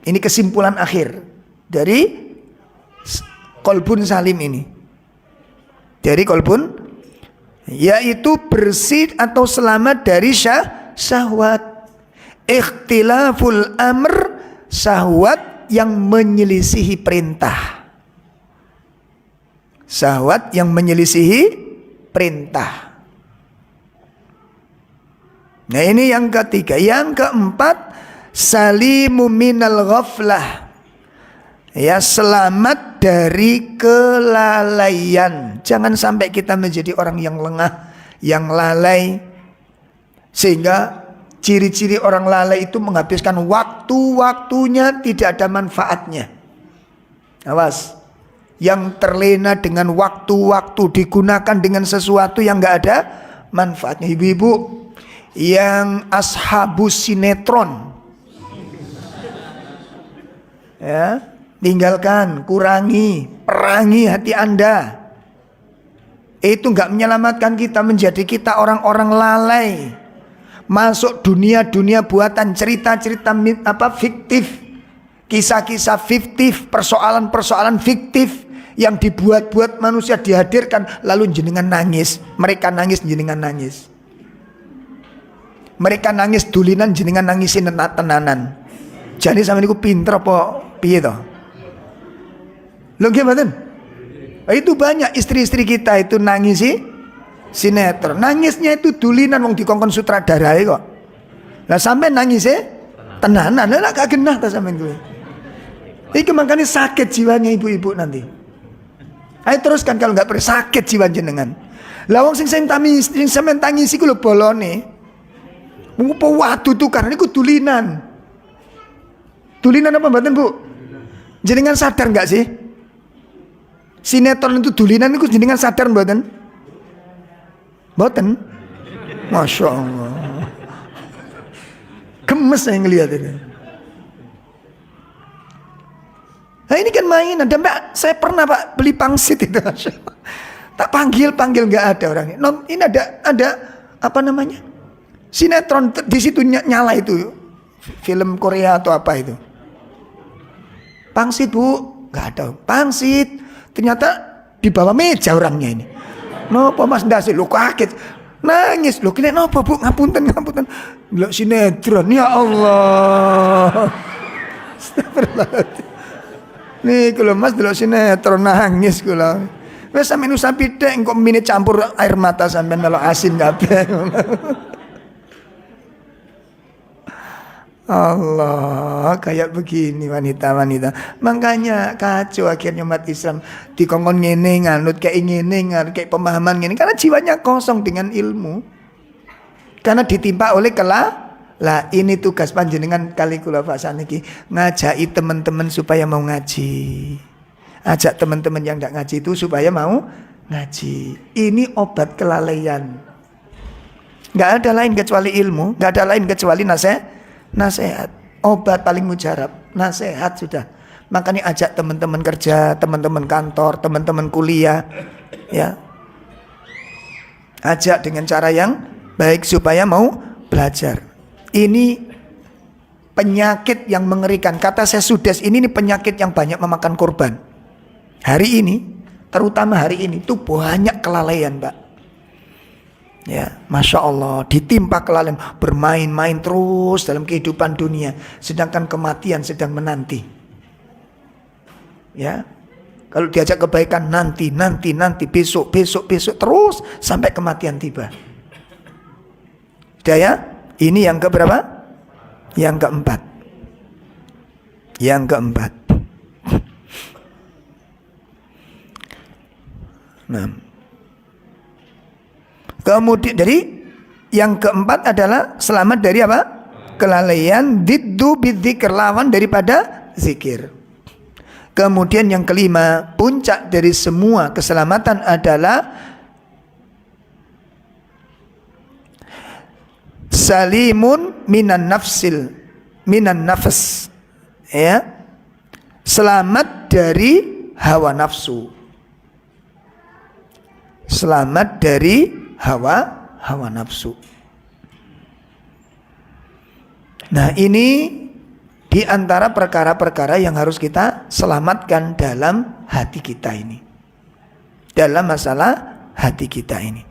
Ini kesimpulan akhir dari qalbun salim ini. Dari qalbun, yaitu bersih atau selamat dari syahwat. Ikhtilaful amr, syahwat yang menyelisihi perintah. Syahwat yang menyelisihi perintah. Nah ini yang ketiga. Yang keempat, salimu minal ghaflah. Ya, selamat dari kelalaian. Jangan sampai kita menjadi orang yang lengah, yang lalai. Sehingga ciri-ciri orang lalai itu menghabiskan waktu-waktunya tidak ada manfaatnya. Awas. Yang terlena dengan waktu-waktu, digunakan dengan sesuatu yang gak ada manfaatnya. Ibu-ibu yang ashabus sinetron, ya, tinggalkan, kurangi, perangi hati Anda. Itu gak menyelamatkan kita, menjadi kita orang-orang lalai. Masuk dunia-dunia buatan, cerita-cerita fiktif, kisah-kisah fiktif, persoalan-persoalan fiktif yang dibuat-buat manusia, dihadirkan, lalu jenengan nangis. Mereka nangis, jenengan nangis. Mereka nangis dulinan, jenengan nangisin tenanan. Jadi sama niku pinter apa piye to? Lho nggih mboten? Itu banyak istri-istri kita itu nangisi sinetron. Nangisnya itu dulinan wong dikongkon sutradarae kok. Lah sampai nangisnya tenanan, lah gak genah ta sampean kuwi. Iki makanya sakit jiwanya ibu-ibu nanti. Ayo teruskan kalau nggak perlu, sakit jiwa jenengan. Lah wong sing sampean tangisi ku lho bolone. Apa watu tuh karena iku dulinan. Dulinan apa mboten, Bu? Jenengan sadar nggak sih? Sinetron itu dulinan iku jenengan sadar mboten? Mboten. Masya Allah. Gemes saya ngelihat ini. Nah ini kan mainan. Dan Mbak, saya pernah Pak beli pangsit itu. Tak panggil nggak ada orangnya. Ini ada apa namanya? Sinetron di situ nyala itu. Film Korea atau apa itu? Pangsit Bu, nggak ada. Pangsit. Ternyata di bawah meja orangnya ini. Nopo Mas Ndase, lu kaget. Nangis, lu kira nopo Bu, ngapunten. Belok sinetron, ya Allah. Astagfirullahaladzim. Nih kalau Mas delok sinetron nangis kula. Wes sampeyan usah pithik engko mine campur air mata sampeyan melok asin kabeh. Allah, kayak begini wanita-wanita. Makanya kacau akhirnya umat Islam dikongkon ngene nganut kayak ngene kayak pemahaman ngene karena jiwanya kosong dengan ilmu. Karena ditimpa oleh lah ini tugas panjenengan kali kula Pak saniki ngajaki teman-teman supaya mau ngaji. Ajak teman-teman yang tidak ngaji itu supaya mau ngaji. Ini obat kelalaian. Nggak ada lain kecuali ilmu, nggak ada lain kecuali nasihat. Obat paling mujarab, nasihat sudah. Makanya ajak teman-teman kerja, teman-teman kantor, teman-teman kuliah, ya. Ajak dengan cara yang baik supaya mau belajar. Ini penyakit yang mengerikan. Kata saya Sudes, ini penyakit yang banyak memakan korban. Hari ini, terutama hari ini, itu banyak kelalaian, Pak. Ya, Masya Allah, ditimpa kelalaian, bermain-main terus dalam kehidupan dunia, sedangkan kematian sedang menanti. Ya, kalau diajak kebaikan nanti, besok terus sampai kematian tiba. Sudah ya? Ini yang keberapa? Yang keempat. Nah, kemudian jadi yang keempat adalah selamat dari apa? Kelalaian, diddu bidzikr, lawan daripada zikir. Kemudian yang kelima, puncak dari semua keselamatan adalah salimun minan nafs, ya, selamat dari hawa nafsu. Selamat dari hawa nafsu. Nah, ini di antara perkara-perkara yang harus kita selamatkan dalam hati kita ini. Dalam masalah hati kita ini.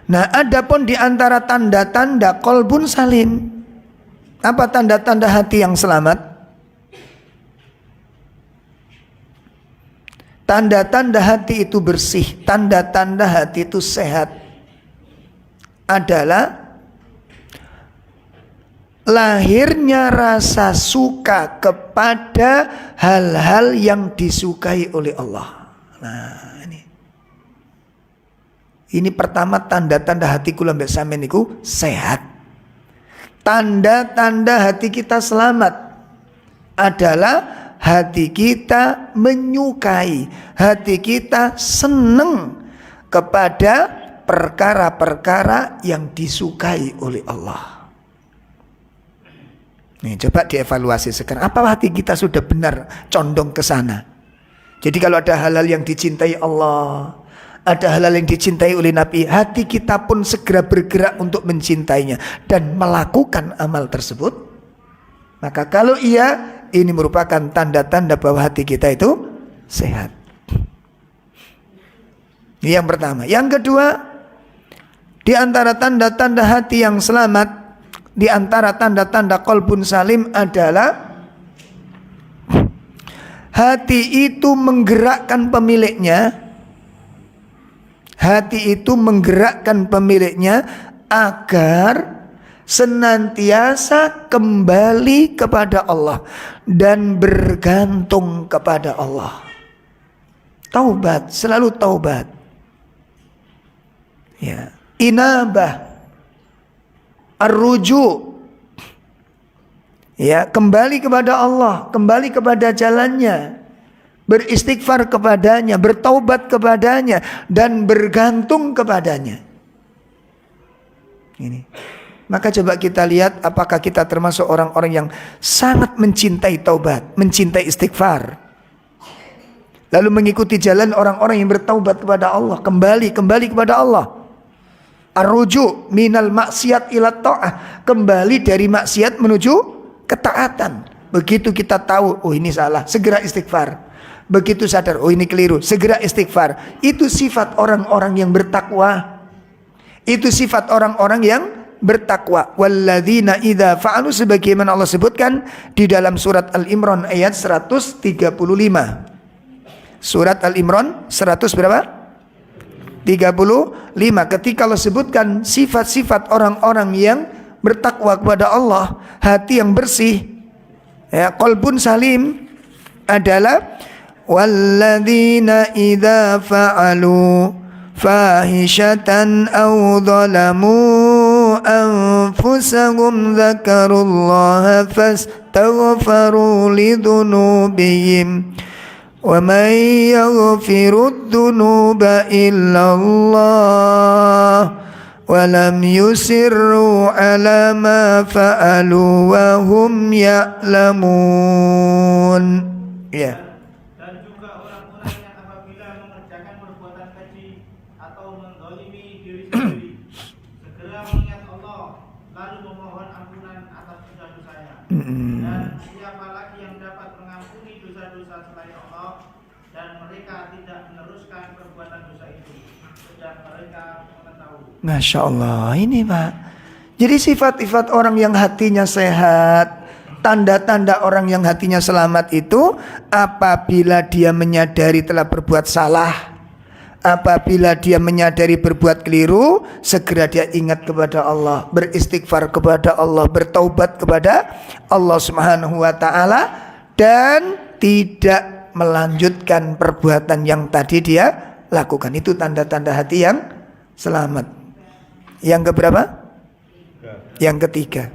Nah, adapun di antara tanda-tanda qalbun salim. Apa tanda-tanda hati yang selamat? Tanda-tanda hati itu bersih, tanda-tanda hati itu sehat adalah lahirnya rasa suka kepada hal-hal yang disukai oleh Allah. Nah, ini pertama tanda-tanda hati kula mbek sampeyan niku sehat. Tanda-tanda hati kita selamat adalah hati kita menyukai, hati kita senang kepada perkara-perkara yang disukai oleh Allah. Nih, coba dievaluasi sekarang. Apa hati kita sudah benar condong ke sana? Jadi kalau ada hal-hal yang dicintai Allah, ada hal-hal yang dicintai oleh Nabi, hati kita pun segera bergerak untuk mencintainya dan melakukan amal tersebut. Maka kalau iya, ini merupakan tanda-tanda bahwa hati kita itu sehat. Ini yang pertama. Yang kedua, di antara tanda-tanda hati yang selamat, di antara tanda-tanda qalbun salim adalah hati itu menggerakkan pemiliknya. Hati itu menggerakkan pemiliknya agar senantiasa kembali kepada Allah dan bergantung kepada Allah. Taubat, selalu taubat. Ya, inabah, ar-ruju. Ya, kembali kepada Allah, kembali kepada jalannya, beristighfar kepadanya, bertaubat kepadanya dan bergantung kepadanya. Ini. Maka coba kita lihat apakah kita termasuk orang-orang yang sangat mencintai taubat, mencintai istighfar. Lalu mengikuti jalan orang-orang yang bertaubat kepada Allah, kembali kepada Allah. Ar-ruju minal maksiat ila ta'ah, kembali dari maksiat menuju ketaatan. Begitu kita tahu, oh ini salah, segera istighfar. Begitu sadar, oh ini keliru, segera istighfar. Itu sifat orang-orang yang bertakwa. Itu sifat orang-orang yang bertakwa. Walladzina idza fa'alu, sebagaimana Allah sebutkan di dalam surat Al-Imran ayat 135. Surat Al-Imran 100 berapa? 35. Ketika Allah sebutkan sifat-sifat orang-orang yang bertakwa kepada Allah, hati yang bersih, ya, qalbun salim adalah walladzina idza fa'alu fahishatan aw zalamu أنفسهم ذكروا الله فاستغفروا لذنوبهم ومن يغفر الذنوب إلا الله ولم يسروا على ما فعلوا وهم يعلمون. Dan juga orang-orang yang apabila mengerjakan perbuatan keji atau menzalimi diri sendiri, segera mengingat Allah, lalu memohon ampunan atas dosa-dosanya. Dan siapa lagi yang dapat mengampuni dosa-dosa selain Allah, dan mereka tidak meneruskan perbuatan dosa itu, sedang mereka mengetahui. Masya Allah, ini Pak. Jadi sifat-sifat orang yang hatinya sehat, tanda-tanda orang yang hatinya selamat itu apabila dia menyadari telah berbuat salah, apabila dia menyadari berbuat keliru, segera dia ingat kepada Allah, beristighfar kepada Allah, bertaubat kepada Allah Subhanahu wa taala, dan tidak melanjutkan perbuatan yang tadi dia lakukan. Itu tanda-tanda hati yang selamat. Yang keberapa? Yang ketiga.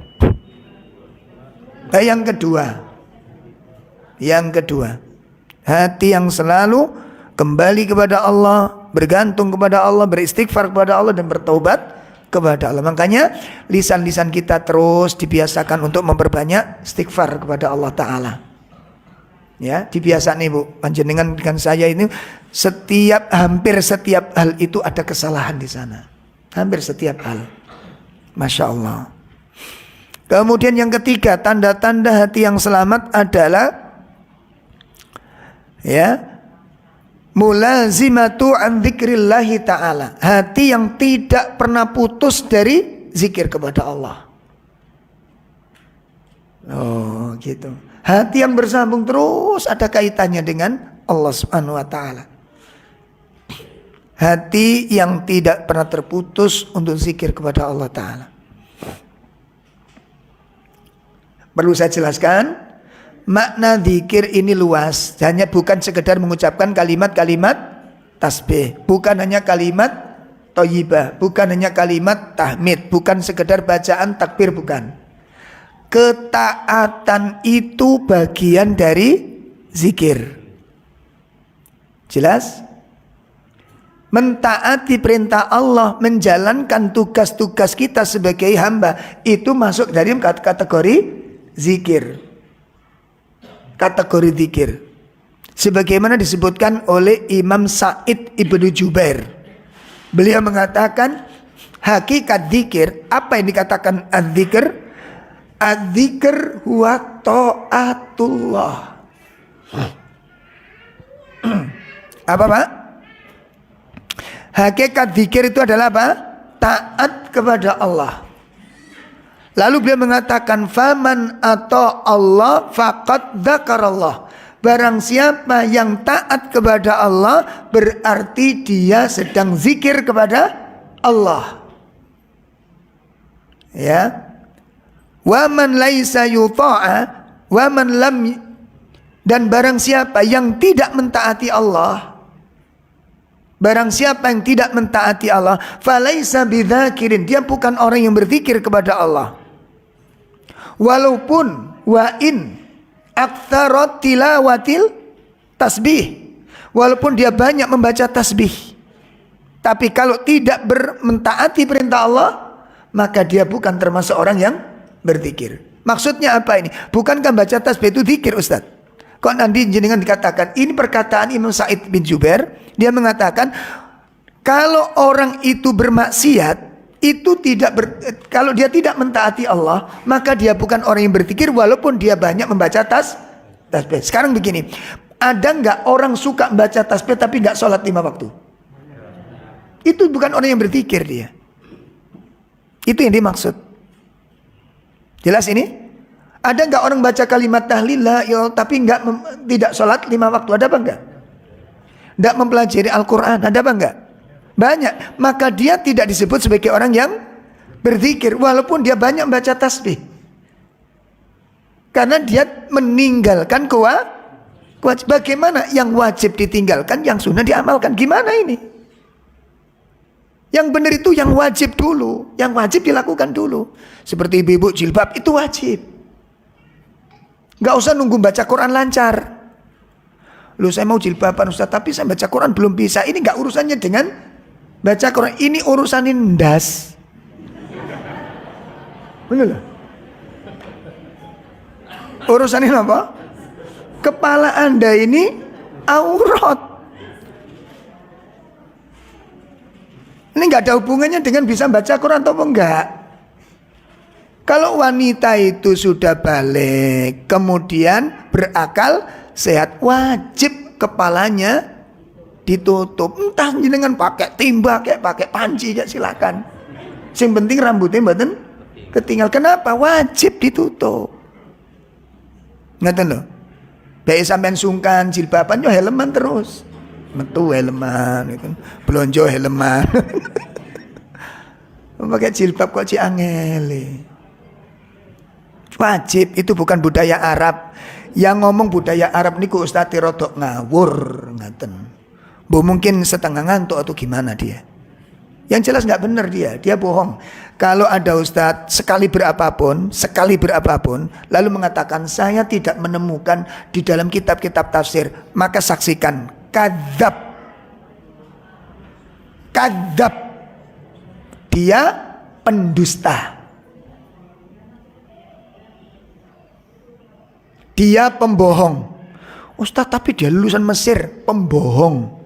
Yang kedua, hati yang selalu kembali kepada Allah, bergantung kepada Allah, beristighfar kepada Allah, dan bertaubat kepada Allah. Makanya lisan-lisan kita terus dibiasakan untuk memperbanyak istighfar kepada Allah Ta'ala. Ya, dibiasakan Ibu, panjenengan dengan saya ini hampir setiap hal itu ada kesalahan di sana. Hampir setiap hal. Masya Allah. Kemudian yang ketiga, tanda-tanda hati yang selamat adalah mulazimatu an dzikrillahi ta'ala. Hati yang tidak pernah putus dari zikir kepada Allah. Oh, gitu. Hati yang bersambung terus ada kaitannya dengan Allah Subhanahu wa taala. Hati yang tidak pernah terputus untuk zikir kepada Allah Ta'ala. Perlu saya jelaskan, makna zikir ini luas. Hanya bukan sekedar mengucapkan kalimat-kalimat tasbih, bukan hanya kalimat thayyibah, bukan hanya kalimat tahmid, bukan sekedar bacaan takbir, bukan. Ketaatan itu bagian dari zikir. Jelas? Mentaati perintah Allah, menjalankan tugas-tugas kita sebagai hamba, itu masuk dari kategori zikir. Kategori zikir. Sebagaimana disebutkan oleh Imam Sa'id Ibnu Jubair. Beliau mengatakan, hakikat zikir, apa yang dikatakan az-zikr? Az-zikr huwa ta'atullah. Apa Pak? Hakikat zikir itu adalah apa? Taat kepada Allah. Lalu beliau mengatakan, faman ata Allah faqad dzakarallah. Barang siapa yang taat kepada Allah, berarti dia sedang zikir kepada Allah. Ya. Wa man laisa yuta'a wa man lam, dan barang siapa yang tidak mentaati Allah, barang siapa yang tidak mentaati Allah, falaisa bidzakirin, dia bukan orang yang berzikir kepada Allah. Walaupun wa in aktsara tilawatil tasbih, walaupun dia banyak membaca tasbih, tapi kalau tidak mentaati perintah Allah, maka dia bukan termasuk orang yang berzikir. Maksudnya apa ini? Bukankah baca tasbih itu zikir, Ustaz? Kok nanti jenengan dikatakan, ini perkataan Imam Sa'id bin Jubair, dia mengatakan kalau orang itu bermaksiat, itu kalau dia tidak mentaati Allah, maka dia bukan orang yang berzikir walaupun dia banyak membaca tasbih. Sekarang begini, ada nggak orang suka baca tasbih tapi nggak sholat 5 waktu? Itu bukan orang yang berzikir dia. Itu yang dimaksud. Jelas ini? Ada nggak orang baca kalimat tahlil la ilaha tapi tidak sholat 5 waktu? Ada apa enggak? Tidak mempelajari Al-Quran, ada apa enggak? Banyak. Maka dia tidak disebut sebagai orang yang berzikir walaupun dia banyak baca tasbih. Karena dia meninggalkan kewajiban. Bagaimana yang wajib ditinggalkan, yang sunnah diamalkan? Gimana ini? Yang benar itu yang wajib dulu, yang wajib dilakukan dulu. Seperti ibu-ibu jilbab itu wajib. Gak usah nunggu baca Quran lancar. Loh saya mau jilbaban Ustaz, tapi saya baca Quran belum bisa. Ini gak urusannya dengan baca Quran, ini urusan ndas. Benar lah. Urusan ini apa? Kepala Anda ini aurat. Ini nggak ada hubungannya dengan bisa baca Quran atau enggak. Kalau wanita itu sudah balik, kemudian berakal, sehat, wajib kepalanya ditutup. Entah jenengan pakai timba, kayak pakai panci, ya silakan. Yang penting rambutnya mboten ketinggal. Kenapa? Wajib ditutup. Ngeten loh. Baik sampean sungkan jilbaban yo helman terus. Metu helman gitu. Blonjo helman. Pakai jilbab kok angel. Wajib, itu bukan budaya Arab. Yang ngomong budaya Arab niku Ustaz rodok ngawur ngaten. Bu mungkin setengah ngantuk atau gimana dia. Yang jelas nggak benar dia bohong. Kalau ada Ustadz sekali berapapun, lalu mengatakan saya tidak menemukan di dalam kitab-kitab tafsir, maka saksikan kadzab. Dia pendusta. Dia pembohong. Ustadz tapi dia lulusan Mesir, pembohong.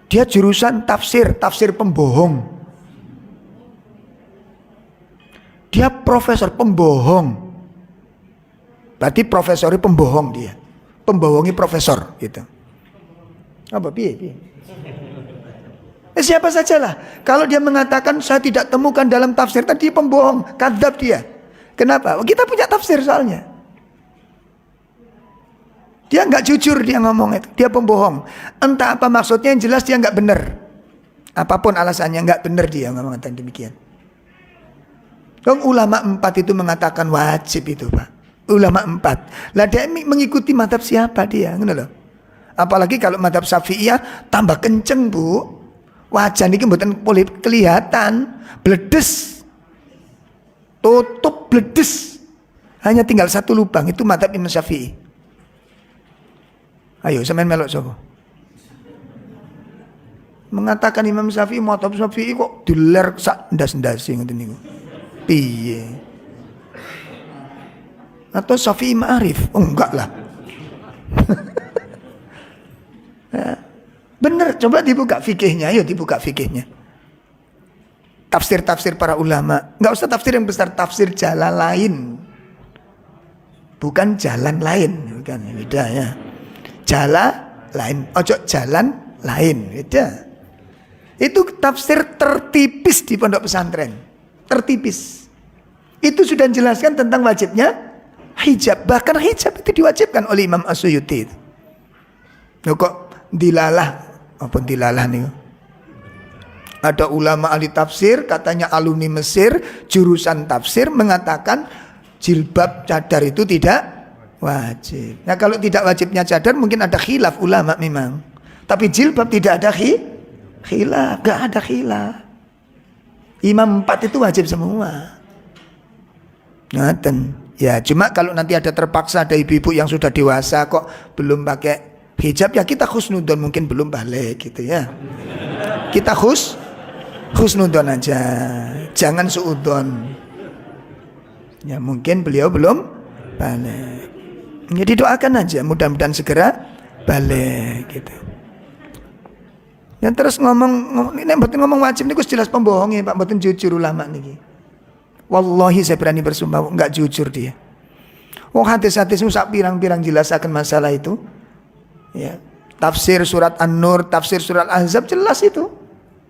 Dia jurusan tafsir pembohong. Dia profesor pembohong. Berarti profesori pembohong dia. Pembohongi profesor gitu. Apa piye? Siapa sajalah. Kalau dia mengatakan saya tidak temukan dalam tafsir tadi pembohong, kadzab dia. Kenapa? Kita punya tafsir soalnya. Dia nggak jujur dia ngomong itu, dia pembohong. Entah apa maksudnya, yang jelas dia nggak benar. Apapun alasannya nggak benar dia ngomong demikian. Ulama 4 itu mengatakan wajib itu Pak. Ulama 4. Lah dia mengikuti mazhab siapa dia? Ngono loh. Apalagi kalau mazhab Syafi'iyah tambah kenceng Bu. Wajah niki mboten boleh kelihatan, bledes. Tutup bledes. Hanya tinggal satu lubang, itu mazhab Imam Syafi'i. Ayo sampean melok sapa? Mengatakan Imam Syafi'i mazhab Syafi'i kok diler sak ndas-ndase ngoten niku. Piye? Atau Syafi'i Ma'arif? Oh enggak lah. Bener, coba dibuka fikihnya, ayo dibuka fikihnya. Tafsir-tafsir para ulama. Enggak usah tafsir yang besar, tafsir jalan lain. Bukan jalan lain, bukan beda ya. Jalan lain, ojo jalan lain, beda. Itu tafsir tertipis di pondok pesantren. Tertipis. Itu sudah menjelaskan tentang wajibnya hijab. Bahkan hijab itu diwajibkan oleh Imam As-Suyuti. Kok dilalah, apa dilalah nih? Ada ulama ahli tafsir, katanya alumni Mesir, jurusan tafsir mengatakan jilbab cadar itu tidak wajib. Nah kalau tidak wajibnya cadar mungkin ada khilaf ulama memang. Tapi jilbab tidak ada khilaf, gak ada khilaf. Imam 4 itu wajib semua. Ngaten. Ya cuma kalau nanti ada terpaksa ada ibu-ibu yang sudah dewasa kok belum pakai hijab, ya kita khusnudon, mungkin belum balik gitu ya. Kita khusnudon aja. Jangan suudon. Ya mungkin beliau belum balik. Jadi doakan aja mudah-mudahan segera balik gitu. Dan terus ngomong wajib niku jelas pembohongnya Pak, mboten jujur ulama niki. Wallahi saya berani bersumpah enggak jujur dia. Wong hadis-hadis sak pirang-pirang jelasaken masalah itu. Ya. Tafsir surat An-Nur, tafsir surat Ahzab jelas itu.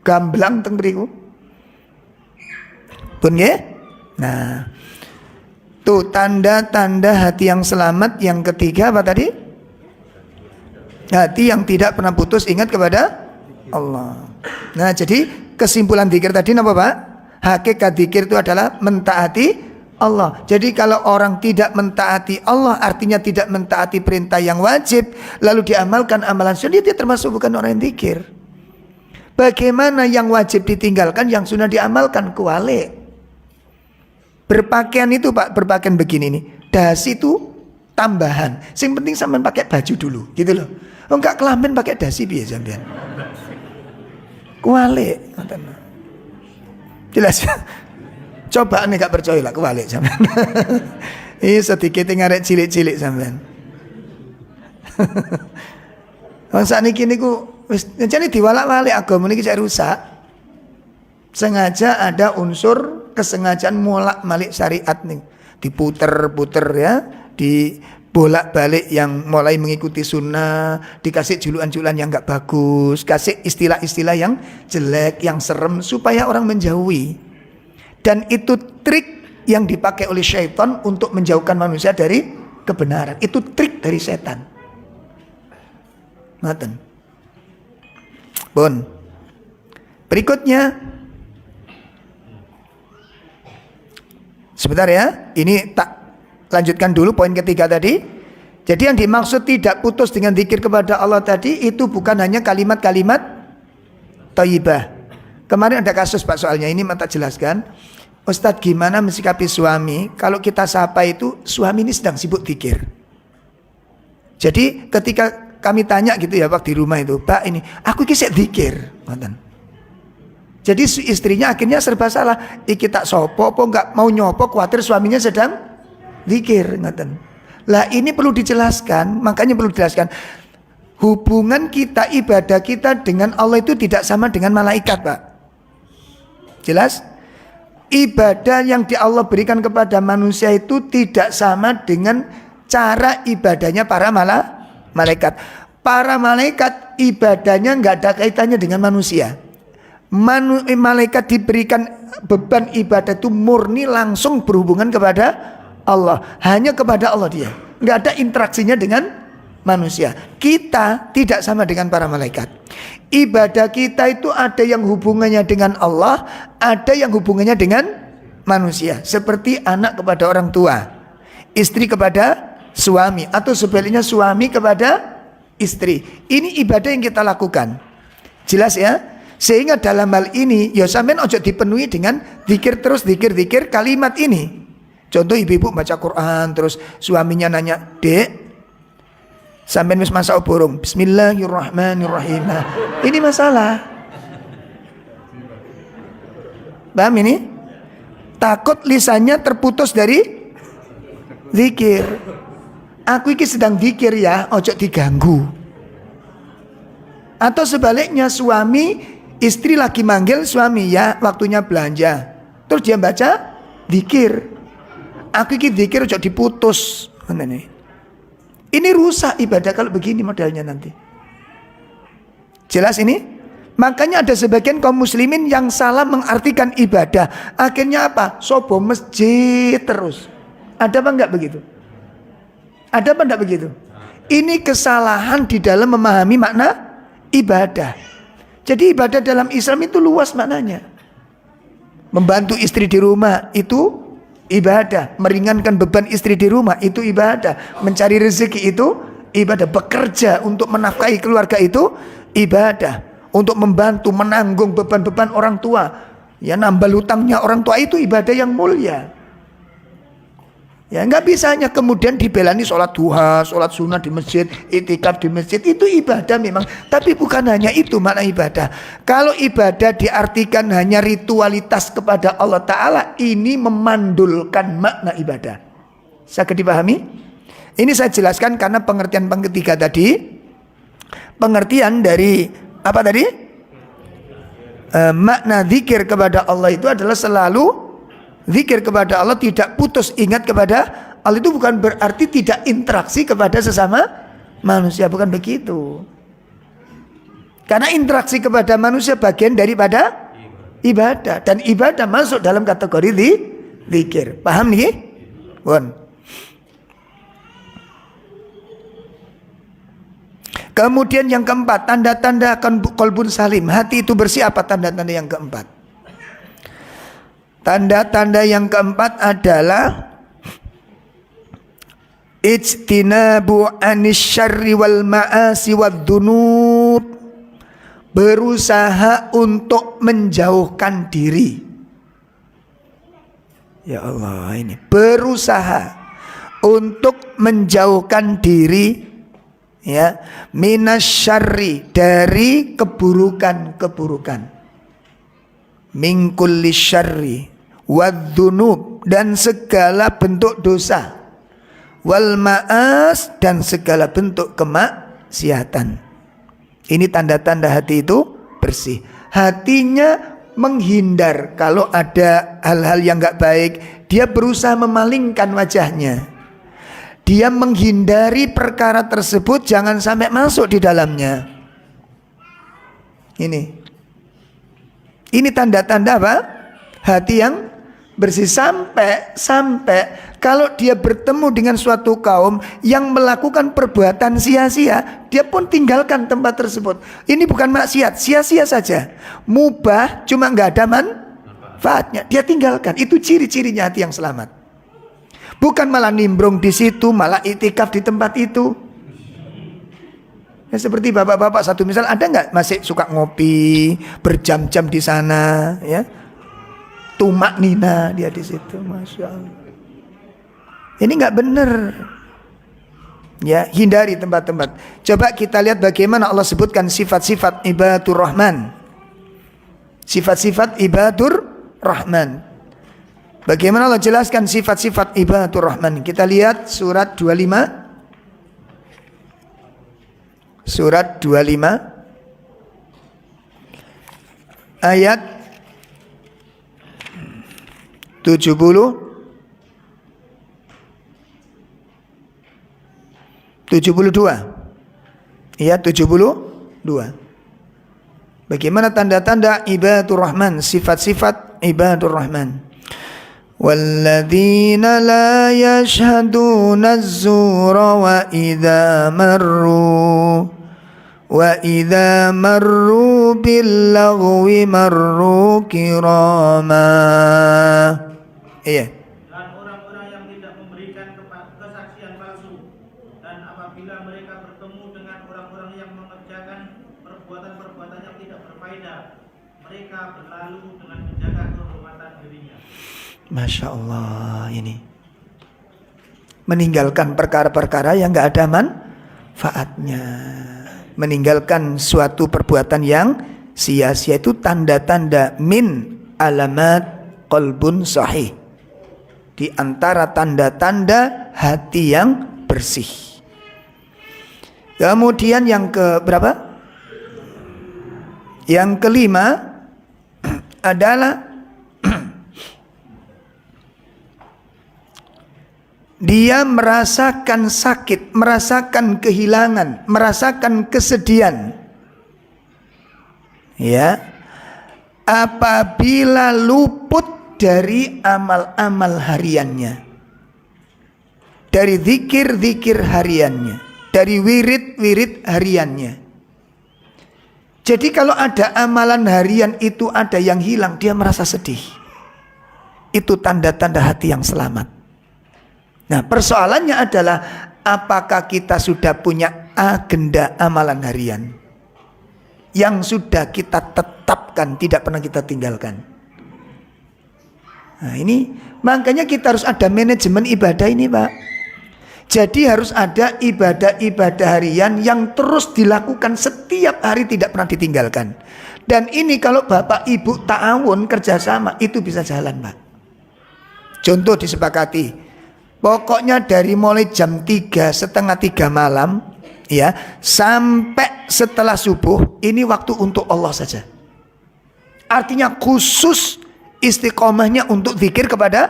Gamblang teng mriku. Pun nggih? Nah, tuh tanda-tanda hati yang selamat. Yang ketiga apa tadi? Hati yang tidak pernah putus ingat kepada Allah. Nah jadi kesimpulan zikir tadi apa Pak? Hakikat zikir itu adalah mentaati Allah. Jadi kalau orang tidak mentaati Allah, artinya tidak mentaati perintah yang wajib, lalu diamalkan amalan sunnah, dia termasuk bukan orang yang zikir. Bagaimana yang wajib ditinggalkan, yang sunnah diamalkan? Kualik. Berpakaian itu Pak, berpakaian begini nih. Dasi itu tambahan. Yang penting sampean pakai baju dulu, gitu loh. Oh enggak kelamin pakai dasi piye sampean? Kualik. Jelas. Coba nih gak percaya lah kualik sampean. Ini sedikit ngarek cilik-cilik sampean. Wong sakniki niku wis jane diwalak-walik agama niki cek rusak. Sengaja ada unsur kesengajaan molak-malik syariat nih. Diputer-puter ya, dibolak-balik yang mulai mengikuti sunnah, dikasih julukan-julukan yang enggak bagus, kasih istilah-istilah yang jelek, yang serem supaya orang menjauhi. Dan itu trik yang dipakai oleh syaitan untuk menjauhkan manusia dari kebenaran. Itu trik dari setan. Ngoten. Bon. Berikutnya sebentar ya. Ini tak lanjutkan dulu poin ketiga tadi. Jadi yang dimaksud tidak putus dengan zikir kepada Allah tadi itu bukan hanya kalimat-kalimat thayyibah. Kemarin ada kasus Pak soalnya ini tak jelaskan. Ustadz gimana mensikapi suami kalau kita sapa itu suami ini sedang sibuk zikir. Jadi ketika kami tanya gitu ya waktu di rumah itu, Pak ini aku ini sik zikir. Jadi istrinya akhirnya serba salah. Iki tak sopo apa enggak mau nyopo, khawatir suaminya sedang zikir. Lah ini perlu dijelaskan, makanya perlu dijelaskan. Hubungan kita, ibadah kita dengan Allah itu tidak sama dengan malaikat Pak. Jelas? Ibadah yang di Allah berikan kepada manusia itu tidak sama dengan cara ibadahnya para malaikat. Para malaikat ibadahnya nggak ada kaitannya dengan manusia. Malaikat diberikan beban ibadah itu murni langsung berhubungan kepada Allah, hanya kepada Allah dia. Nggak ada interaksinya dengan manusia. Kita tidak sama dengan para malaikat. Ibadah kita itu ada yang hubungannya dengan Allah, ada yang hubungannya dengan manusia. Seperti anak kepada orang tua, istri kepada suami, atau sebaliknya suami kepada istri. Ini ibadah yang kita lakukan. Jelas ya? Sehingga dalam hal ini ya sampean ojo dipenuhi dengan zikir terus zikir kalimat ini. Contoh ibu-ibu baca Quran terus suaminya nanya, "Dek, sampean wis masak burung? Bismillahirrahmanirrahim." Nah, ini masalah. Paham ini? Takut lisannya terputus dari zikir. Aku iki sedang zikir ya, ojo diganggu. Atau sebaliknya suami, istri lagi manggil suami ya, waktunya belanja. Terus dia baca zikir. Aku iki zikir ojo diputus. Ini rusak ibadah kalau begini modelnya nanti. Jelas ini? Makanya ada sebagian kaum muslimin yang salah mengartikan ibadah. Akhirnya apa? Sobo masjid terus. Ada apa enggak begitu? Ada apa enggak begitu? Ini kesalahan di dalam memahami makna ibadah. Jadi ibadah dalam Islam itu luas maknanya. Membantu istri di rumah itu ibadah. Meringankan beban istri di rumah itu ibadah. Mencari rezeki itu ibadah. Bekerja untuk menafkahi keluarga itu ibadah. Untuk membantu menanggung beban-beban orang tua, ya nambah hutangnya orang tua itu ibadah yang mulia. Ya nggak bisa hanya kemudian dibelani sholat duha, sholat sunnah di masjid, itikaf di masjid, itu ibadah memang, tapi bukan hanya itu makna ibadah. Kalau ibadah diartikan hanya ritualitas kepada Allah Ta'ala, ini memandulkan makna ibadah. Bisa dipahami? Ini saya jelaskan karena pengertian ketiga tadi, pengertian dari apa tadi? Makna zikir kepada Allah itu adalah selalu zikir kepada Allah, tidak putus ingat kepada Allah. Itu bukan berarti tidak interaksi kepada sesama manusia, bukan begitu. Karena interaksi kepada manusia bagian daripada ibadah, dan ibadah masuk dalam kategori zikir. Paham nih? Bon. Kemudian yang keempat, tanda-tanda qalbun salim. Hati itu bersih, apa tanda-tanda yang keempat? Tanda-tanda yang keempat adalah ijtinabu anis syarri wal ma'asi wad dunub berusaha untuk menjauhkan diri. Ya Allah, ini berusaha untuk menjauhkan diri, ya, minasyarri, dari keburukan-keburukan, min kulli syarri wadzunub, dan segala bentuk dosa, wal ma'as, dan segala bentuk kemaksiatan. Ini tanda-tanda hati itu bersih. Hatinya menghindar kalau ada hal-hal yang enggak baik, dia berusaha memalingkan wajahnya. Dia menghindari perkara tersebut, jangan sampai masuk di dalamnya. Ini tanda-tanda apa? Hati yang bersih. Sampai kalau dia bertemu dengan suatu kaum yang melakukan perbuatan sia-sia, dia pun tinggalkan tempat tersebut. Ini bukan maksiat, sia-sia saja, mubah, cuma nggak ada manfaatnya, dia tinggalkan. Itu ciri-cirinya hati yang selamat. Bukan malah nimbrung di situ, malah itikaf di tempat itu. Ya, seperti bapak-bapak satu misal, ada nggak masih suka ngopi berjam-jam di sana, ya? Tumak nina dia di situ, masya Allah. Ini nggak benar. Ya, hindari tempat-tempat. Coba kita lihat bagaimana Allah sebutkan sifat-sifat ibadur rahman. Sifat-sifat ibadur rahman. Bagaimana Allah jelaskan sifat-sifat ibadur rahman? Kita lihat surat 25. Surat 25 ayat 72. Ya, 72. Bagaimana tanda-tanda ibadur rahman, sifat-sifat ibadur rahman? Walladzina la yashhaduna az-zura wa idza marru bil lagwi marru kirama. Iya. Dan orang-orang yang tidak memberikan kesaksian palsu, dan apabila mereka bertemu dengan orang-orang yang mengerjakan perbuatan-perbuatan yang tidak berfaedah, mereka berlalu dengan menjaga kehormatan dirinya. Masya Allah, ini meninggalkan perkara-perkara yang enggak ada manfaatnya, meninggalkan suatu perbuatan yang sia-sia. Itu tanda-tanda min alamat qalbun sahih, di antara tanda-tanda hati yang bersih. Kemudian yang ke berapa? Yang kelima adalah dia merasakan sakit, merasakan kehilangan, merasakan kesedihan, ya, apabila luput dari amal-amal hariannya, dari zikir-zikir hariannya, dari wirid-wirid hariannya. Jadi kalau ada amalan harian itu ada yang hilang, dia merasa sedih. Itu tanda-tanda hati yang selamat. Nah, persoalannya adalah apakah kita sudah punya agenda amalan harian yang sudah kita tetapkan, tidak pernah kita tinggalkan. Nah, ini makanya kita harus ada manajemen ibadah ini, Pak. Jadi harus ada ibadah-ibadah harian yang terus dilakukan setiap hari, tidak pernah ditinggalkan. Dan ini kalau Bapak Ibu ta'awun, kerjasama, itu bisa jalan, Pak. Contoh disepakati, pokoknya dari mulai jam 3, setengah 3 malam, ya, sampai setelah subuh, ini waktu untuk Allah saja. Artinya khusus istiqomahnya untuk zikir kepada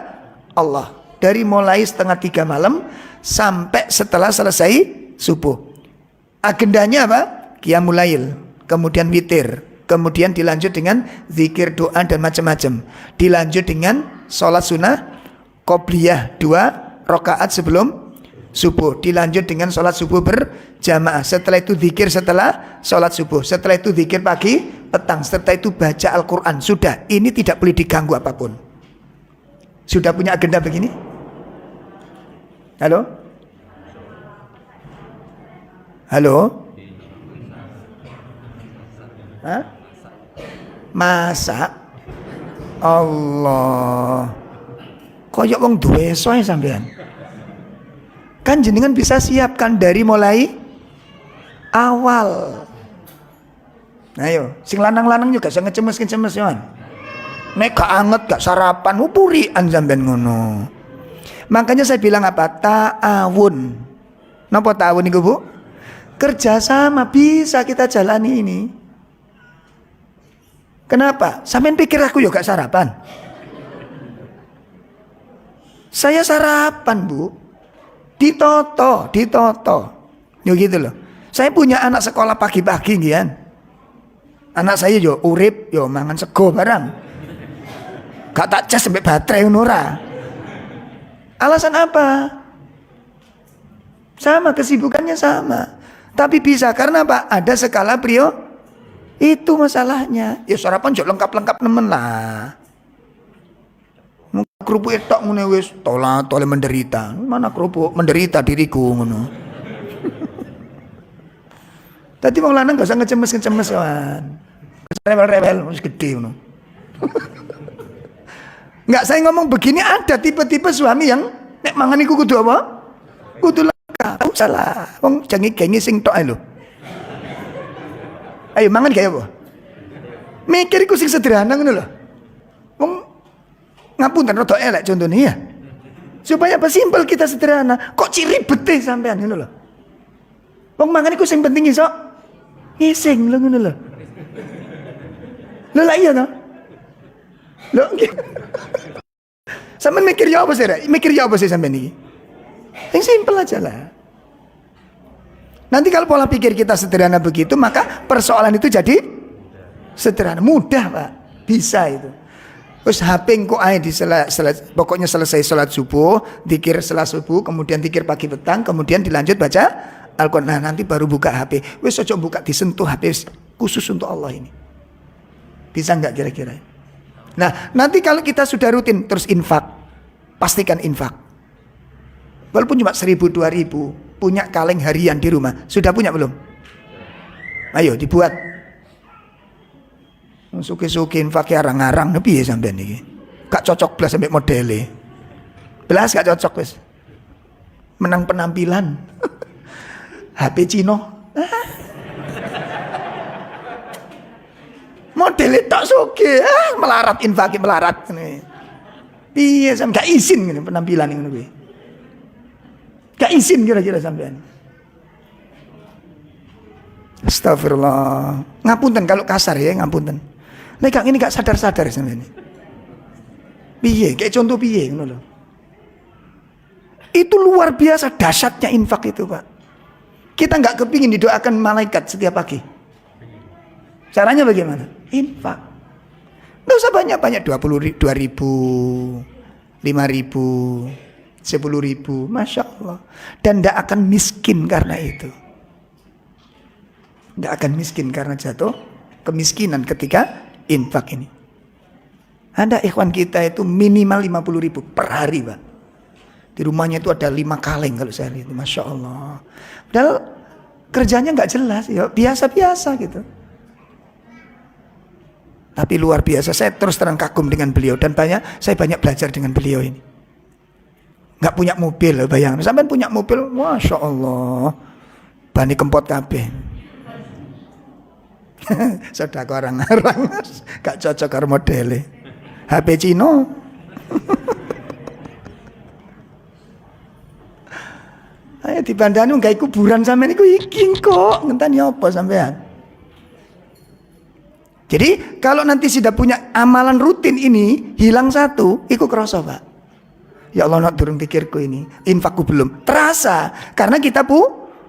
Allah. Dari mulai setengah 3 malam sampai setelah selesai subuh. Agendanya apa? Qiyamul lail, kemudian witir, kemudian dilanjut dengan zikir, doa, dan macam-macam. Dilanjut dengan sholat sunnah qobliyah 2 rakaat sebelum subuh, dilanjut dengan sholat subuh berjamaah. Setelah itu zikir setelah sholat subuh, setelah itu zikir pagi, petang, setelah itu baca Al-Quran. Sudah, ini tidak boleh diganggu apapun. Sudah punya agenda begini? Halo? Halo? Hah? Masak. Allah. Koyok wong duwe soe sampean. Kan jenengan bisa siapkan dari mulai awal. Ayo, sing lanang-lanang juga sing ngecemes-ngecemes ya. Nek gak anget gak sarapan purian sampean ngono. Makanya saya bilang apa? Ta'awun. Napa ta'awun niku, Bu? Kerjasama bisa kita jalani ini. Kenapa? Sampean pikir aku yo gak sarapan? Saya sarapan, Bu. Ditoto. Yo gitu loh. Saya punya anak sekolah pagi-pagi ngian. Anak saya yo urip yo mangan sego barang. Gak tak cas sampai baterai ngono ora. Alasan apa? Sama, kesibukannya sama. Tapi bisa karena apa? Ada skala prio. Itu masalahnya. Ya sarapan jok lengkap-lengkap nemen lah. Kerupuk etok ngene wis tole menderita. Mana kerupuk menderita diriku ngono. Tadi wong lanang gak usah ngecemes-ngecemes kan. Rewel-rewel wis gede ngono. Enggak, saya ngomong begini, ada tipe-tipe suami yang nek mangan iku kudu apa? Kudu lengkap. Salah. Wong jangi-gengi sing tok ae lho. Ayo mangan kaya apa? Mikir iku sing sederhana ngono lho. Wong ngapunten rada elek contone ya. Supaya apa simpel kita sederhana. Kok ciribete sampean ngono lho. Wong mangan iku sing penting iso ngising lho ngono lho. Lho lah iya toh? Lho sampean mikir ya apa sih, Rek? Mikir ya apa sih sampean iki? Yang simpel aja lah. Nanti kalau pola pikir kita sederhana begitu, maka persoalan itu jadi sederhana, mudah, Pak. Bisa itu. Terus HP engko ae pokoknya selesai salat subuh, zikir setelah subuh, kemudian zikir pagi petang, kemudian dilanjut baca Al-Qur'an. Nah, nanti baru buka HP. Wis aja buka disentuh HP khusus untuk Allah ini. Bisa enggak kira-kira? Nah, nanti kalau kita sudah rutin terus infak, pastikan infak. Walaupun cuma 1.000 2.000, punya kaleng harian di rumah. Sudah punya belum? Ayo dibuat. Suki-suki infak arang-arang piye sampean iki? Gak cocok belas sampai modele. Belas gak cocok wis. Menang penampilan. HP Cino. Modele tok suki, melarat infak melarat ngene. Piye sampean gak izin ngene penampilan ngono kuwi. Gak izin kira-kira sampean. Astagfirullah. Ngapunten kalau kasar ya, ngapunten. Nek gak ini gak sadar-sadar sampean. Piye? Kayak contoh piye ngono lho. Itu luar biasa dahsyatnya infak itu, Pak. Kita gak kepingin didoakan malaikat setiap pagi. Caranya bagaimana? Infak. Nggak usah banyak-banyak, 2.000, 5.000, 10.000, Masya Allah. Dan tidak akan miskin karena itu. Tidak akan miskin karena jatuh kemiskinan ketika infak ini. Ada ikhwan kita itu minimal 50.000 per hari, Pak. Di rumahnya itu ada 5 kaleng kalau saya lihat. Masya Allah. Padahal kerjanya nggak jelas, ya biasa-biasa gitu. Tapi luar biasa, saya terus terang kagum dengan beliau. Dan saya banyak belajar dengan beliau ini. Nggak punya mobil, bayangin. Sampai punya mobil, Masya Allah. Bani kempot kabeh. Sudah ke orang-orang. Gak cocok karo modele. HP Cino. Ayo dibandani nggak kuburan sampean iku iki kok. Ngenteni apa sampean? Jadi kalau nanti sudah punya amalan rutin ini hilang satu, iku kerasa, Pak. Ya Allah, nak durung pikirku ini, infakku belum terasa karena kita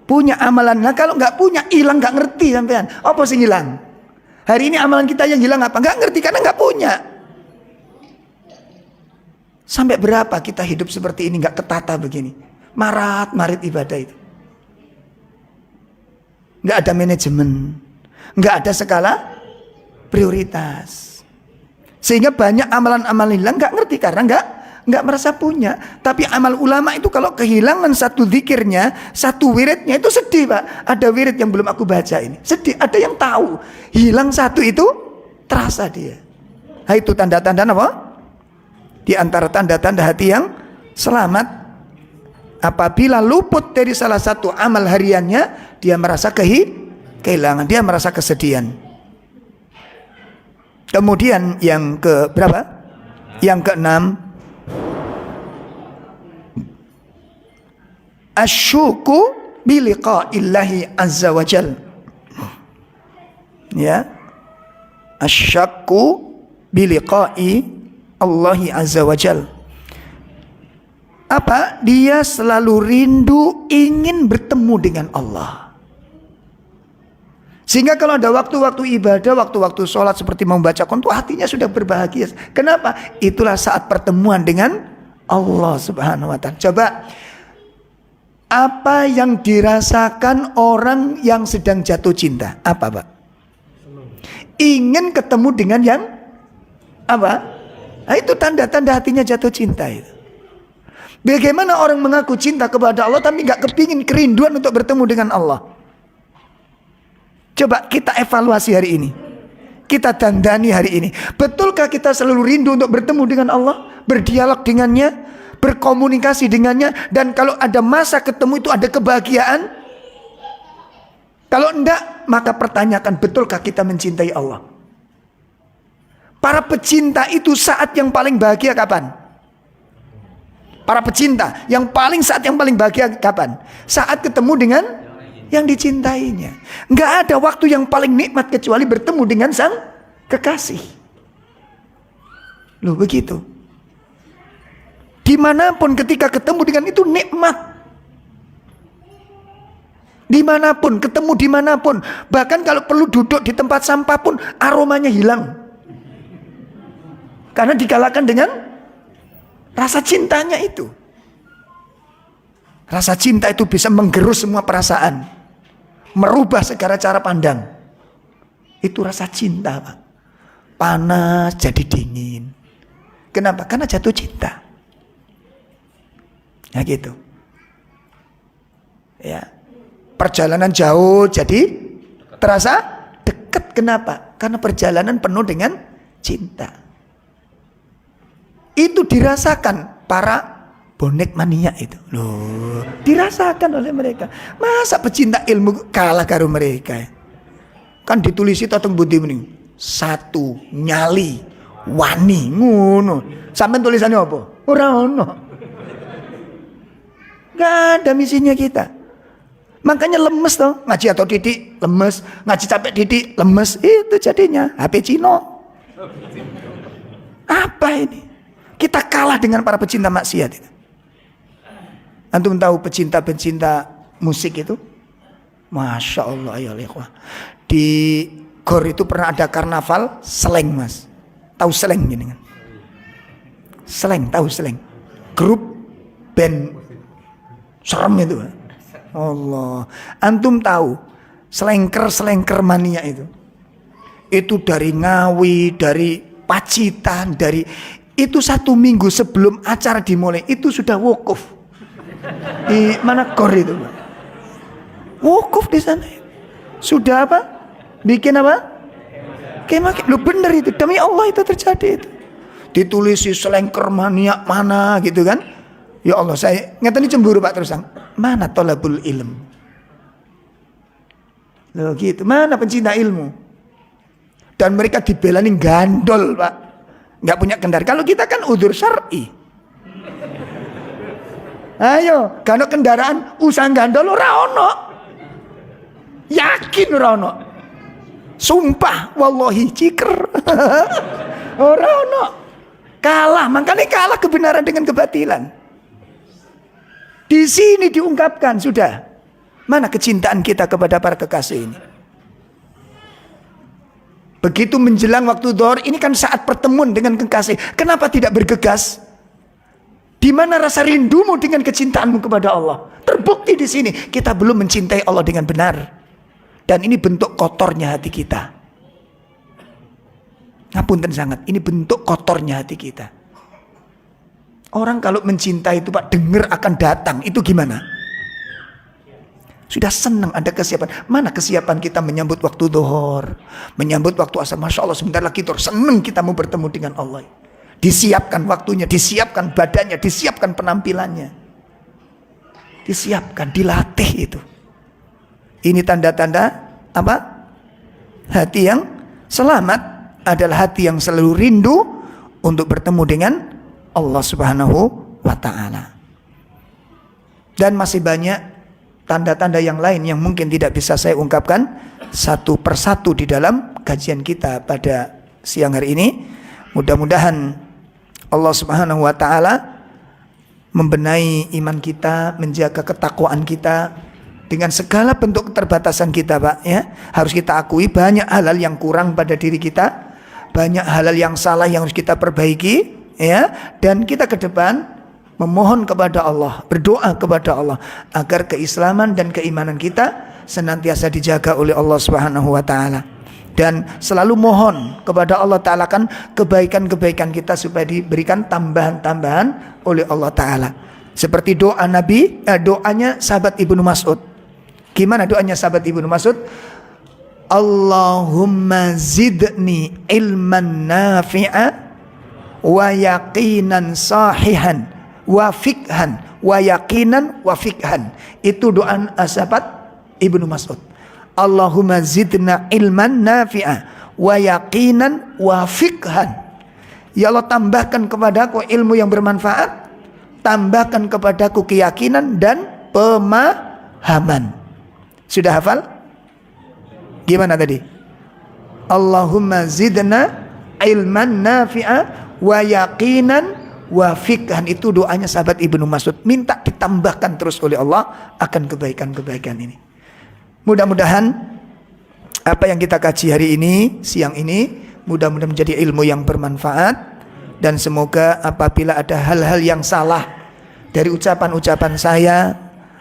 punya amalan. Nah kalau nggak punya, hilang nggak ngerti sampean. Apa sih hilang? Hari ini amalan kita yang hilang apa? Nggak ngerti karena nggak punya. Sampai berapa kita hidup seperti ini nggak ketata begini? Marit ibadah itu. Nggak ada manajemen, nggak ada skala prioritas. Sehingga banyak amalan-amalan hilang nggak ngerti karena nggak merasa punya. Tapi amal ulama itu kalau kehilangan satu zikirnya, satu wiridnya itu sedih Pak. Ada wirid yang belum aku baca ini, sedih. Ada yang tahu, hilang satu itu terasa dia. Nah, itu tanda-tanda apa? Di antara tanda-tanda hati yang selamat, apabila luput dari salah satu amal hariannya, dia merasa kehilangan, dia merasa kesedihan. Kemudian yang ke berapa? Yang keenam, asyuku biliqa'illahi azza wa jal. Ya, asyakku biliqa'i Allahi azza wa jal. Apa? Dia selalu rindu ingin bertemu dengan Allah. Sehingga kalau ada waktu-waktu ibadah, waktu-waktu sholat seperti membaca Quran, hatinya sudah berbahagia. Kenapa? Itulah saat pertemuan dengan Allah subhanahu wa ta'ala. Coba, apa yang dirasakan orang yang sedang jatuh cinta? Apa Pak? Ingin ketemu dengan yang apa? Nah, itu tanda-tanda hatinya jatuh cinta itu. Bagaimana orang mengaku cinta kepada Allah tapi gak kepingin, kerinduan untuk bertemu dengan Allah? Coba kita evaluasi hari ini, kita dandani hari ini. Betulkah kita selalu rindu untuk bertemu dengan Allah, berdialog dengannya, berkomunikasi dengannya, dan kalau ada masa ketemu itu ada kebahagiaan? Kalau enggak, maka pertanyakan, betulkah kita mencintai Allah? Para pecinta itu saat yang paling bahagia kapan? Para pecinta saat yang paling bahagia kapan? Saat ketemu dengan yang dicintainya. Nggak ada waktu yang paling nikmat kecuali bertemu dengan sang kekasih. Loh begitu. Dimanapun ketika ketemu dengan itu nikmat. Dimanapun, ketemu dimanapun. Bahkan kalau perlu duduk di tempat sampah pun aromanya hilang. Karena dikalahkan dengan rasa cintanya itu. Rasa cinta itu bisa menggerus semua perasaan. Merubah segala cara pandang. Itu rasa cinta Pak. Panas jadi dingin. Kenapa? Karena jatuh cinta. Ya gitu. Ya. Perjalanan jauh jadi terasa dekat. Kenapa? Karena perjalanan penuh dengan cinta. Itu dirasakan para bonek mania itu. Loh, dirasakan oleh mereka. Masa pecinta ilmu kalah karo mereka? Kan ditulis itu teng budi mending. Satu nyali wani ngono. Sampeyan tulisannya apa? Ora ono. Gak ada misinya kita. Makanya lemes toh, ngaji atau titik lemes, ngaji capek titik lemes. Itu jadinya HP Cino. Apa ini? Kita kalah dengan para pecinta maksiat itu. Antum tahu pecinta-pecinta musik itu? Masya Allah ya ikhwah. Di Gor itu pernah ada karnaval Slank Mas. Tahu Slank gini kan? Slank, tahu Slank? Grup band serem itu. Allah. Antum tahu selengker mania itu? Itu dari Ngawi, dari Pacitan, dari itu 1 minggu sebelum acara dimulai itu sudah wukuf. Di mana Gor itu? Wukuf di sana. Sudah apa? Bikin apa? Kemah. Lu bener itu, demi Allah itu terjadi itu. Ditulisi selengker mania mana gitu kan? Ya Allah, saya ngeteni cemburu Pak terus. Mana tolabul ilm? Loh gitu, mana pencinta ilmu? Dan mereka dibelanin gandol Pak, nggak punya kendaraan. Kalau kita kan udzur syar'i. Ayo, kalau kendaraan usah gandol ora ono. Yakin ora ono. Sumpah wallahi ciker. Ora ono. Kalah, makanya kalah kebenaran dengan kebatilan. Di sini diungkapkan sudah. Mana kecintaan kita kepada para kekasih ini? Begitu menjelang waktu dhuhr, ini kan saat pertemuan dengan kekasih. Kenapa tidak bergegas? Di mana rasa rindumu dengan kecintaanmu kepada Allah? Terbukti di sini kita belum mencintai Allah dengan benar. Dan ini bentuk kotornya hati kita. Ngapunten sangat, ini bentuk kotornya hati kita. Orang kalau mencintai itu Pak, dengar akan datang, itu gimana? Sudah senang ada kesiapan. Mana kesiapan kita menyambut waktu zuhur, menyambut waktu asar. Masya Allah sebentar lagi tuh senang kita mau bertemu dengan Allah. Disiapkan waktunya, disiapkan badannya, disiapkan penampilannya. Disiapkan, dilatih itu. Ini tanda-tanda apa? Hati yang selamat adalah hati yang selalu rindu untuk bertemu dengan Allah Subhanahu wa ta'ala. Dan masih banyak tanda-tanda yang lain yang mungkin tidak bisa saya ungkapkan satu persatu di dalam kajian kita pada siang hari ini. Mudah-mudahan Allah Subhanahu wa ta'ala membenahi iman kita, menjaga ketakwaan kita dengan segala bentuk keterbatasan kita, Pak, ya. Harus kita akui banyak hal-hal yang kurang pada diri kita, banyak hal-hal yang salah yang harus kita perbaiki, ya. Dan kita ke depan memohon kepada Allah, berdoa kepada Allah agar keislaman dan keimanan kita senantiasa dijaga oleh Allah Subhanahu wa taala. Dan selalu mohon kepada Allah Ta'ala kan kebaikan-kebaikan kita supaya diberikan tambahan-tambahan oleh Allah Ta'ala. Seperti doa Nabi, doanya sahabat Ibnu Mas'ud. Gimana doanya sahabat Ibnu Mas'ud? Allahumma zidni ilman nafi'a wa yaqinan sahihan wa fikhan wa yaqinan wa fikhan. Itu doa sahabat Ibnu Mas'ud. Allahumma zidna ilman nafi'a wa yaqinan wa fikhan. Ya Allah, tambahkan kepadaku ilmu yang bermanfaat, tambahkan kepadaku keyakinan dan pemahaman. Sudah hafal? Gimana tadi? Allahumma zidna ilman nafi'a wa yaqinan wa fikhan. Itu doanya sahabat Ibnu Mas'ud, minta ditambahkan terus oleh Allah akan kebaikan-kebaikan ini. Mudah-mudahan apa yang kita kaji hari ini, siang ini, mudah-mudahan menjadi ilmu yang bermanfaat. Dan semoga apabila ada hal-hal yang salah dari ucapan-ucapan saya,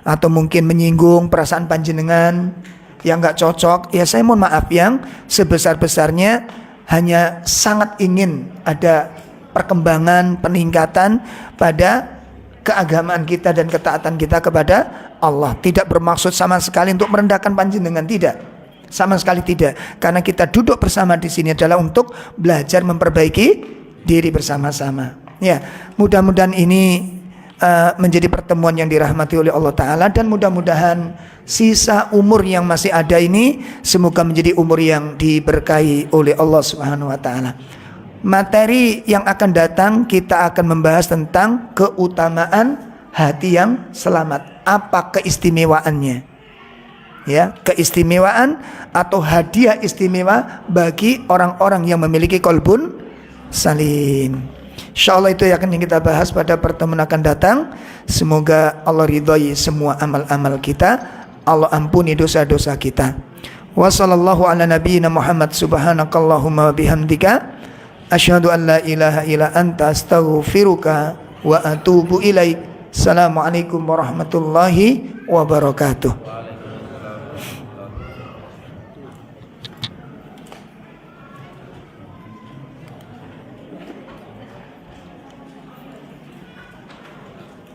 atau mungkin menyinggung perasaan panjenengan yang gak cocok, ya saya mohon maaf yang sebesar-besarnya. Hanya sangat ingin ada perkembangan, peningkatan pada keagamaan kita dan ketaatan kita kepada Allah. Tidak bermaksud sama sekali untuk merendahkan panjenengan, tidak. Sama sekali tidak. Karena kita duduk bersama di sini adalah untuk belajar memperbaiki diri bersama-sama. Ya, mudah-mudahan ini menjadi pertemuan yang dirahmati oleh Allah Ta'ala. Dan mudah-mudahan sisa umur yang masih ada ini semoga menjadi umur yang diberkahi oleh Allah Subhanahu wa Ta'ala. Materi yang akan datang kita akan membahas tentang keutamaan hati yang selamat. Apa keistimewaannya? Ya, keistimewaan atau hadiah istimewa bagi orang-orang yang memiliki qalbun salim. InsyaAllah itu akan yang kita bahas pada pertemuan akan datang. Semoga Allah ridhai semua amal-amal kita, Allah ampuni dosa-dosa kita. Wa sallallahu ala nabiyyina Muhammad subhanakallahumma wa bihamdika asyhadu an la ilaha illa anta astaghfiruka wa atubu ilaik. Assalamualaikum warahmatullahi wabarakatuh.